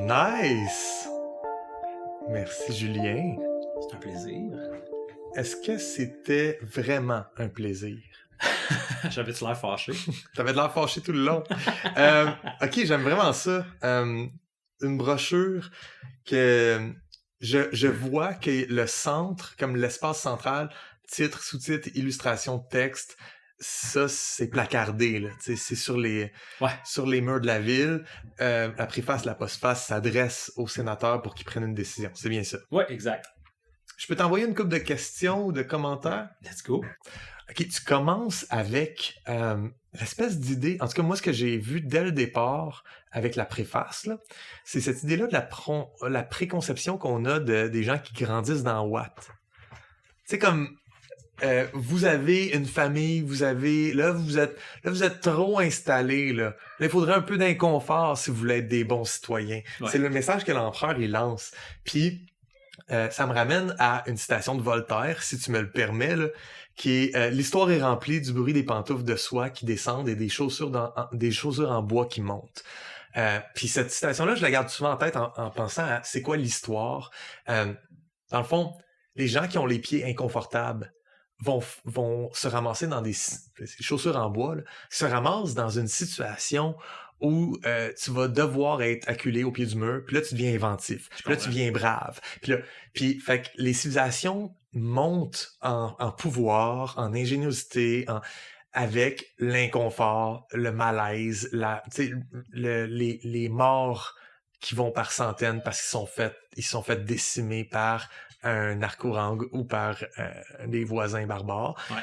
Nice! Merci, Julien. C'est un plaisir. Est-ce que c'était vraiment un plaisir? J'avais-tu l'air fâché? T'avais de l'air fâché tout le long. Ok, j'aime vraiment ça. Une brochure que je vois que le centre, comme l'espace central, titre, sous-titre, illustration, texte, ça, c'est placardé, là. C'est sur les murs de la ville. La préface, la postface s'adresse aux sénateurs pour qu'ils prennent une décision. C'est bien ça. Ouais, exact. Je peux t'envoyer une couple de questions ou de commentaires? Let's go. Ok, tu commences avec l'espèce d'idée, en tout cas moi ce que j'ai vu dès le départ avec la préface, là, c'est cette idée-là de la préconception qu'on a des gens qui grandissent dans Watt. C'est comme vous avez une famille, vous êtes trop installé là. Il faudrait un peu d'inconfort si vous voulez être des bons citoyens. Ouais. C'est le message que l'empereur il lance. Puis ça me ramène à une citation de Voltaire, si tu me le permets, là, qui est l'histoire est remplie du bruit des pantoufles de soie qui descendent et des chaussures en bois qui montent. Puis cette citation-là, je la garde souvent en tête en pensant à c'est quoi l'histoire. Dans le fond, les gens qui ont les pieds inconfortables vont se ramasser dans des chaussures en bois, là, se ramassent dans une situation où tu vas devoir être acculé au pied du mur, puis là tu deviens inventif, puis là tu deviens brave, puis fait que les civilisations montent en pouvoir, en ingéniosité, avec l'inconfort, le malaise, les morts qui vont par centaines parce qu'ils sont faits décimer par un narco-rang ou par des voisins barbares. Ouais.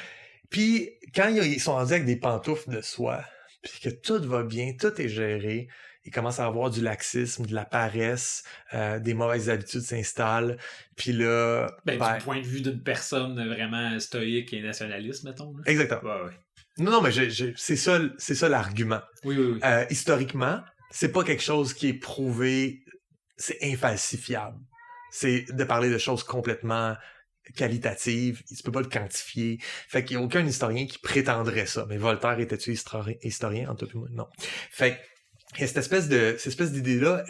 Puis quand ils sont rendus avec des pantoufles de soie, puis que tout va bien, tout est géré, il commence à avoir du laxisme, de la paresse, des mauvaises habitudes s'installent, puis là... du point de vue d'une personne vraiment stoïque et nationaliste, mettons. Là. Exactement. Ouais. Non, mais c'est ça l'argument. Oui. Historiquement, c'est pas quelque chose qui est prouvé, c'est infalsifiable. C'est de parler de choses complètement qualitatives, tu peux pas le quantifier. Fait qu'il y a aucun historien qui prétendrait ça. Mais Voltaire était-tu historien en tout cas? Non. Fait que cette espèce d'idée-là,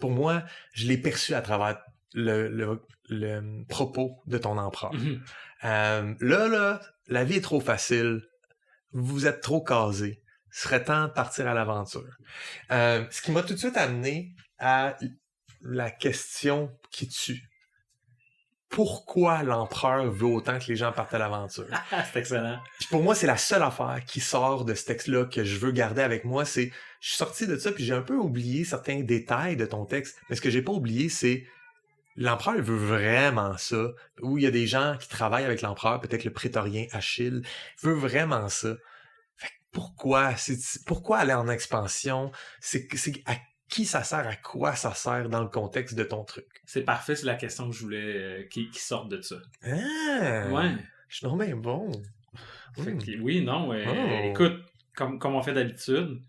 pour moi, je l'ai perçue à travers le propos de ton empereur. Mm-hmm. Là, la vie est trop facile. Vous êtes trop casé. Ce serait temps de partir à l'aventure. Ce qui m'a tout de suite amené à la question qui tue. pourquoi l'empereur veut autant que les gens partent à l'aventure. C'est excellent. Puis pour moi, c'est la seule affaire qui sort de ce texte-là que je veux garder avec moi. Je suis sorti de ça, puis j'ai un peu oublié certains détails de ton texte. Mais ce que j'ai pas oublié, c'est l'empereur veut vraiment ça. Ou il y a des gens qui travaillent avec l'empereur, peut-être le prétorien Achille, veut vraiment ça. Fait que pourquoi aller en expansion? C'est à qui ça sert, à quoi ça sert dans le contexte de ton truc? C'est parfait, c'est la question que je voulais qui sorte de ça. Ah! Ouais. Je suis donc bien bon. Fait que, oui, non. Écoute, comme on fait d'habitude,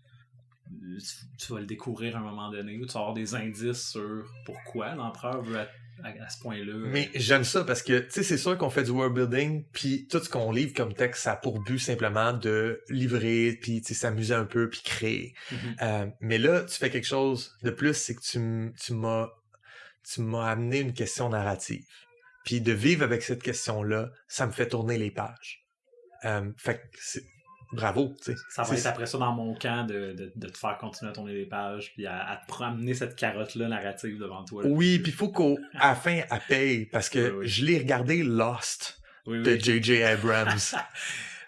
tu vas le découvrir à un moment donné, ou tu vas avoir des indices sur pourquoi l'empereur veut être à ce point-là. Mais j'aime ça parce que, tu sais, c'est sûr qu'on fait du world building, puis tout ce qu'on livre comme texte, ça a pour but simplement de livrer, puis tu sais, s'amuser un peu, puis créer. Mais là, tu fais quelque chose de plus, c'est que tu m'as amené une question narrative. Puis de vivre avec cette question-là, ça me fait tourner les pages. Fait que c'est... Bravo, tu sais. Ça va être après ça dans mon camp de te faire continuer à tourner les pages puis à te promener cette carotte-là narrative devant toi. Là. Oui, puis il faut qu'à la fin, elle paye, parce que je l'ai regardé Lost de J.J. Abrams.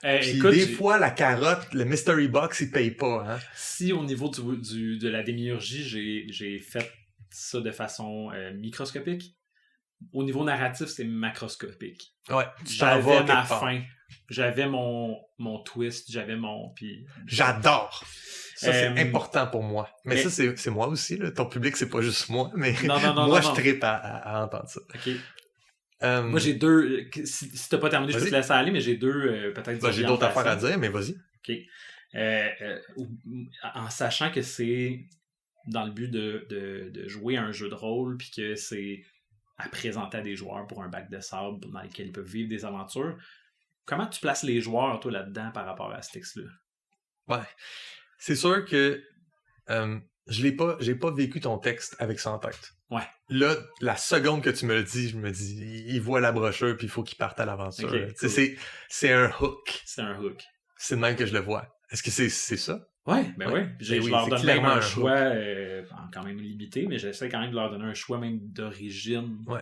Puis écoute, des fois, la carotte, le mystery box, il paye pas. Hein? Si au niveau de la démiurgie, j'ai fait ça de façon microscopique, au niveau narratif, c'est macroscopique. Ouais, j'avais ma fin. J'avais mon twist, j'avais mon... Puis... J'adore! Ça, c'est important pour moi. Mais ça, c'est moi aussi. Là. Ton public, c'est pas juste moi. Mais moi, je trippe à entendre ça. OK. Moi, j'ai deux... Si t'as pas terminé, je peux te laisser aller, mais j'ai deux, peut-être... j'ai d'autres affaires à dire, mais vas-y. OK. En sachant que c'est dans le but de jouer à un jeu de rôle, puis que c'est à présenter à des joueurs pour un bac de sable dans lequel ils peuvent vivre des aventures... Comment tu places les joueurs, toi, là-dedans, par rapport à ce texte-là? Ouais. C'est sûr que j'ai pas vécu ton texte avec ça en tête. Ouais. Là, la seconde que tu me le dis, je me dis, il voit la brochure puis il faut qu'il parte à l'aventure. Okay, cool. C'est un hook. C'est un hook. C'est de même que je le vois. Est-ce que c'est ça? Ouais. Je leur donne même un choix quand même limité, mais j'essaie quand même de leur donner un choix même d'origine. Ouais.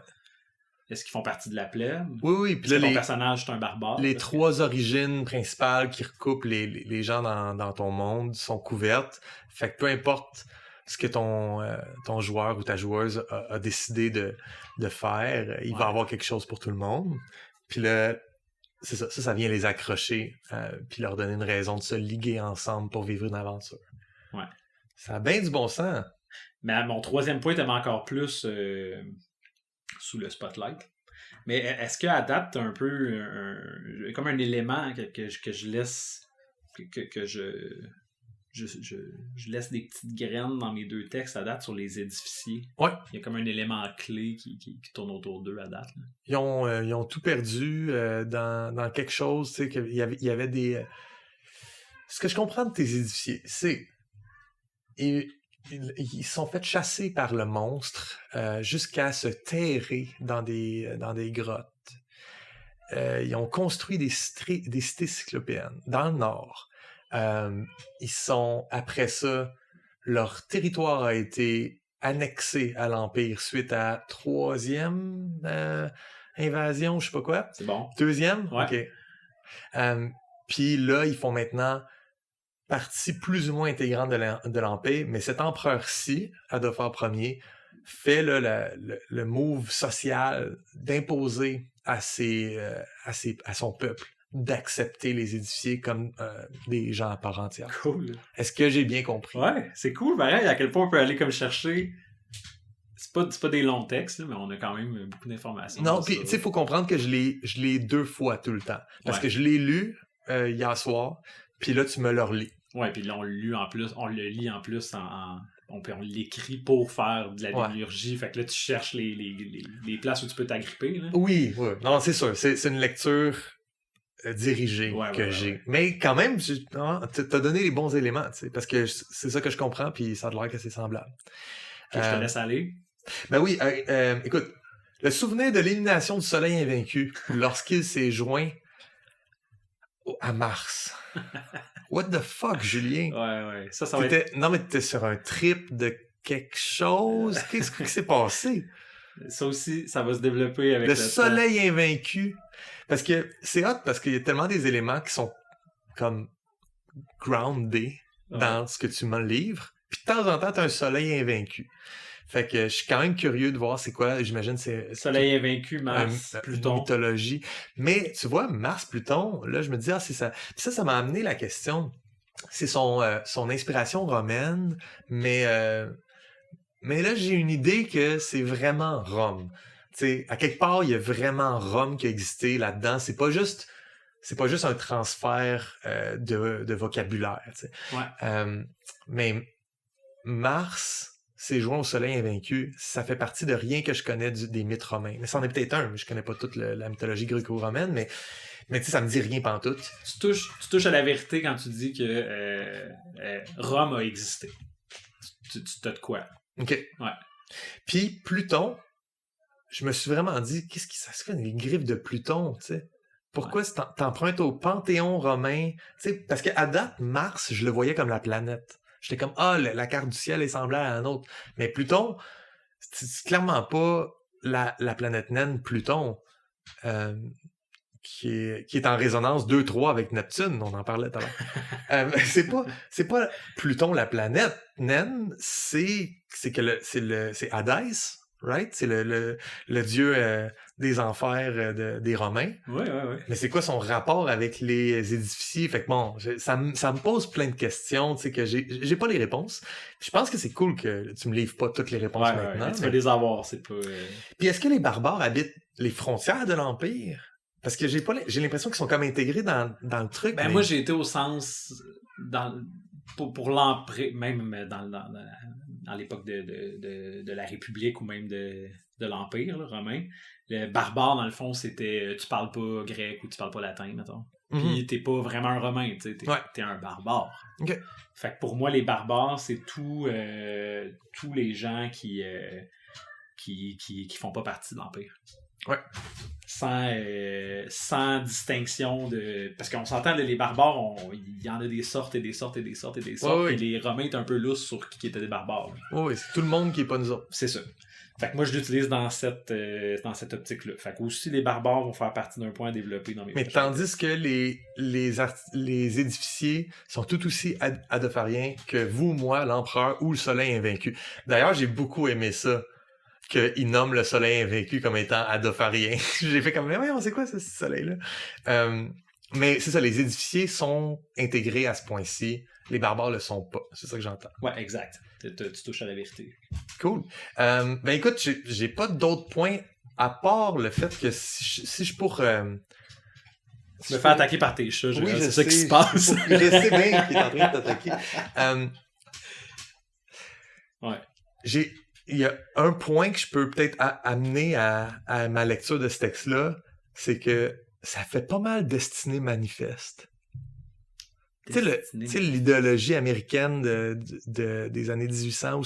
Est-ce qu'ils font partie de la plèbe? Oui. Puis là, ton personnage, c'est un barbare? Les trois origines principales qui recoupent les gens dans ton monde sont couvertes. Fait que peu importe ce que ton joueur ou ta joueuse a décidé de faire, il va avoir quelque chose pour tout le monde. Puis là, c'est ça. Ça vient les accrocher puis leur donner une raison de se liguer ensemble pour vivre une aventure. Ouais. Ça a bien du bon sens. Mais mon troisième point était encore plus... sous le spotlight. Mais est-ce qu'à date, t'as un peu comme un élément que je laisse que je laisse des petites graines dans mes deux textes à date sur les édificiers? Ouais. Il y a comme un élément clé qui tourne autour d'eux à date. Là. Ils ont tout perdu dans quelque chose, tu sais, qu'il y avait des... Ce que je comprends de tes édificiers, c'est... Ils sont fait chasser par le monstre jusqu'à se terrer dans des grottes. Ils ont construit des cités cyclopéennes dans le nord. Ils sont, après ça, leur territoire a été annexé à l'Empire suite à 3e invasion, je sais pas quoi. C'est bon. 2e? Ouais. OK. Puis là, ils font maintenant partie plus ou moins intégrante de l'Empire, mais cet empereur-ci, Adolphore Ier, fait là, le move social d'imposer à son peuple d'accepter les édifiés comme des gens à part entière. Cool. Est-ce que j'ai bien compris? Ouais, c'est cool, pareil, à quel point on peut aller comme chercher... C'est pas des longs textes, là, mais on a quand même beaucoup d'informations. Non, puis tu sais, il faut comprendre que je l'ai 2 fois tout le temps. Parce que je l'ai lu hier soir, puis là, tu me le relis. Ouais, puis là, on le lit en plus, on l'écrit pour faire de la démiurgie. Fait que là, tu cherches les places où tu peux t'agripper. Là. Oui. Non, c'est sûr. C'est une lecture dirigée que j'ai. Ouais. Mais quand même, t'as donné les bons éléments, tu sais, parce que c'est ça que je comprends, puis ça a l'air que c'est semblable. Je te laisse aller. Ben oui, écoute, le souvenir de l'élimination du Soleil invaincu lorsqu'il s'est joint à Mars. What the fuck, Julien? Ouais. Ça va être... Non, mais t'étais sur un trip de quelque chose. Qu'est-ce qui s'est passé? Ça aussi, ça va se développer avec Le le temps. soleil invaincu. Parce que c'est hot parce qu'il y a tellement des éléments qui sont comme groundés dans ce que tu me livres. Puis de temps en temps, t'as un soleil invaincu. Fait que je suis quand même curieux de voir c'est quoi. J'imagine c'est Soleil invaincu, Mars, Pluton. Une mythologie. Mais tu vois, Mars, Pluton, là, je me dis, c'est ça. Puis ça m'a amené la question. C'est son inspiration romaine, mais là, j'ai une idée que c'est vraiment Rome. Tu sais, à quelque part, il y a vraiment Rome qui a existé là-dedans. C'est pas juste un transfert de vocabulaire. Tu sais. Ouais. Mais Mars, c'est joint au soleil invaincu. Ça fait partie de rien que je connais des mythes romains. Mais c'en est peut-être un. Je connais pas toute la mythologie gréco-romaine, mais tu sais, ça me dit rien pantoute. Tu touches à la vérité quand tu dis que Rome a existé. Tu t'as de quoi? OK. Ouais. Puis Pluton, je me suis vraiment dit, qu'est-ce qui ça se fait, les griffes de Pluton, tu sais? Pourquoi t'empruntes au Panthéon romain? Tu sais, parce qu'à date, Mars, je le voyais comme la planète. J'étais comme, la carte du ciel est semblable à un autre. Mais Pluton, c'est clairement pas la planète naine Pluton, qui est en résonance 2-3 avec Neptune, on en parlait tout à l'heure. C'est pas Pluton la planète naine, c'est Hadès, right? C'est le dieu des enfers des Romains. Ouais. Mais c'est quoi son rapport avec les édificiers? Fait que bon, ça me pose plein de questions, tu sais, que j'ai pas les réponses. Puis je pense que c'est cool que tu me livres pas toutes les réponses maintenant. Ouais, tu vas les avoir, c'est pas... Puis est-ce que les barbares habitent les frontières de l'Empire? Parce que j'ai l'impression qu'ils sont comme intégrés dans le truc. Ben moi, j'ai été au sens... Pour l'Empire, même dans l'époque de la République ou même de l'Empire là, romain, le barbare, dans le fond, c'était tu parles pas grec ou tu parles pas latin, mettons. Puis t'es pas vraiment un romain, tu sais, t'es un barbare. Okay. Fait que pour moi, les barbares, c'est tous les gens qui font pas partie de l'Empire. Ouais. Sans distinction de... Parce qu'on s'entend, les barbares, il y en a des sortes et des sortes et des sortes et des sortes. Oui. Et les Romains étaient un peu lousses sur qui étaient des barbares. Oui, c'est tout le monde qui est pas nous autres. C'est ça. Fait que moi, je l'utilise dans cette optique-là. Fait que aussi, les barbares vont faire partie d'un point à développer dans mes Mais projets. tandis que les édificiers sont tout aussi adofariens que vous, moi, l'empereur ou le soleil invaincu. D'ailleurs, j'ai beaucoup aimé ça. Qu'il nomme le soleil invaincu comme étant adofarien. J'ai fait comme, mais on sait quoi ce soleil-là? Mais c'est ça, les édificiers sont intégrés à ce point-ci. Les barbares le sont pas. C'est ça que j'entends. Ouais, exact. Tu touches à la vérité. Cool. Ben écoute, j'ai pas d'autres points à part le fait que si je pour... me faire attaquer par tes chats, oui, c'est ça qui se passe. Je sais bien qu'il est en train de t'attaquer. Ouais. Il y a un point que je peux peut-être amener à ma lecture de ce texte-là, c'est que ça fait pas mal destinée manifeste. Tu sais, l'idéologie américaine des années 1800 où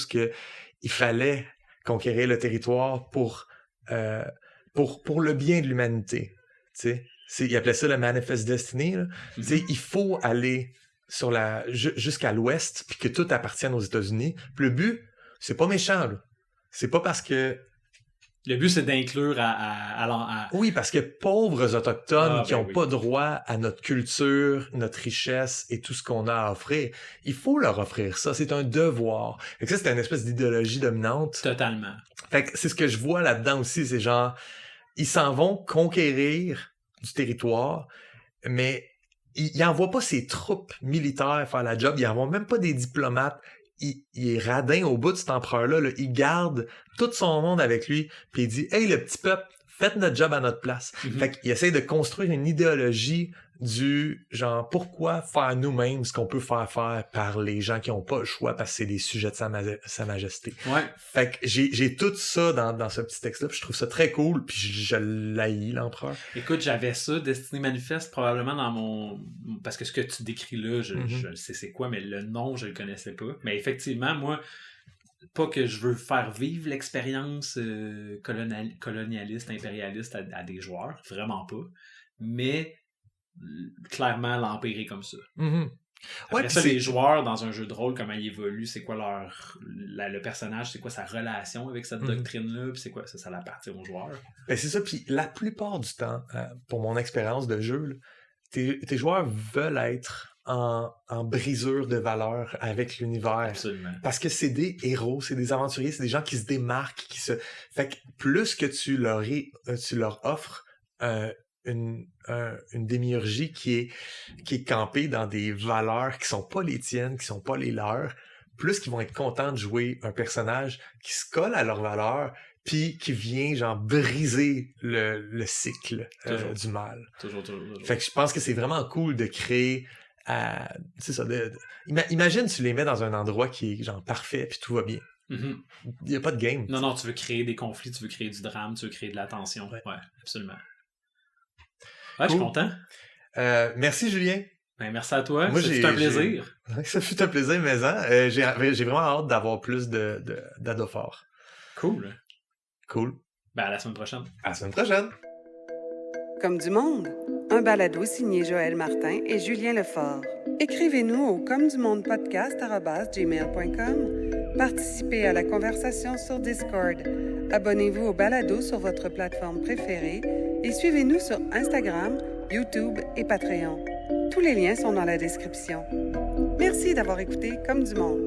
il fallait conquérir le territoire pour le bien de l'humanité. Tu sais, ils appelaient ça le Manifest Destiny. Là. Tu sais, il faut aller jusqu'à l'ouest puis que tout appartienne aux États-Unis. Puis le but, c'est pas méchant, là. C'est pas parce que... Le but, c'est d'inclure Oui, parce que pauvres autochtones qui n'ont oui. pas droit à notre culture, notre richesse et tout ce qu'on a à offrir, il faut leur offrir ça. C'est un devoir. Fait que ça, c'est une espèce d'idéologie dominante. Totalement. Fait que c'est ce que je vois là-dedans aussi. C'est genre, ils s'en vont conquérir du territoire, mais ils n'envoient pas ses troupes militaires faire la job. Ils n'envoient même pas des diplomates. Il est radin au bout de cet empereur-là. Là. Il garde tout son monde avec lui. Puis il dit « Hey, le petit peuple, faites notre job à notre place. Fait qu'il essaie de construire une idéologie du genre pourquoi faire nous-mêmes ce qu'on peut faire par les gens qui n'ont pas le choix parce que c'est des sujets de sa majesté. Ouais. Fait que j'ai tout ça dans ce petit texte-là. Puis je trouve ça très cool. Puis je l'haïs, l'empereur. Écoute, j'avais ça, Destinée Manifeste, probablement dans mon... Parce que ce que tu décris là, je sais c'est quoi, mais le nom, je le connaissais pas. Mais effectivement, moi, pas que je veux faire vivre l'expérience colonialiste, impérialiste à des joueurs, vraiment pas. Mais clairement, l'Empire est comme ça. Après Ouais, ça, puis les joueurs dans un jeu de rôle, comment ils évoluent, c'est quoi le personnage, c'est quoi sa relation avec cette doctrine-là, puis c'est quoi ça appartient aux joueurs. Ben c'est ça, puis la plupart du temps, pour mon expérience de jeu, là, tes joueurs veulent être en brisure de valeur avec l'univers. Absolument. Parce que c'est des héros, c'est des aventuriers, c'est des gens qui se démarquent, Fait que plus que tu leur offres une démiurgie qui est campée dans des valeurs qui sont pas les tiennes, qui sont pas les leurs, plus qu'ils vont être contents de jouer un personnage qui se colle à leurs valeurs, puis qui vient genre briser le cycle du mal. Toujours. Fait que je pense que c'est vraiment cool de créer c'est ça, imagine tu les mets dans un endroit qui est genre parfait puis tout va bien. Mm-hmm. Il n'y a pas de game. Non, tu veux créer des conflits, tu veux créer du drame, tu veux créer de la tension. Ouais, absolument. Ouais, cool. Je suis content. Merci Julien. Ben, merci à toi. Ça fut un plaisir. Ça fut un plaisir, mais j'ai vraiment hâte d'avoir plus d'Adophore. Cool. Ben, à la semaine prochaine. À la semaine prochaine. Comme du monde, un balado signé Joël Martin et Julien Lefort. Écrivez-nous au comedumondepodcast@gmail.com. Participez à la conversation sur Discord. Abonnez-vous au balado sur votre plateforme préférée et suivez-nous sur Instagram, YouTube et Patreon. Tous les liens sont dans la description. Merci d'avoir écouté Comme du monde.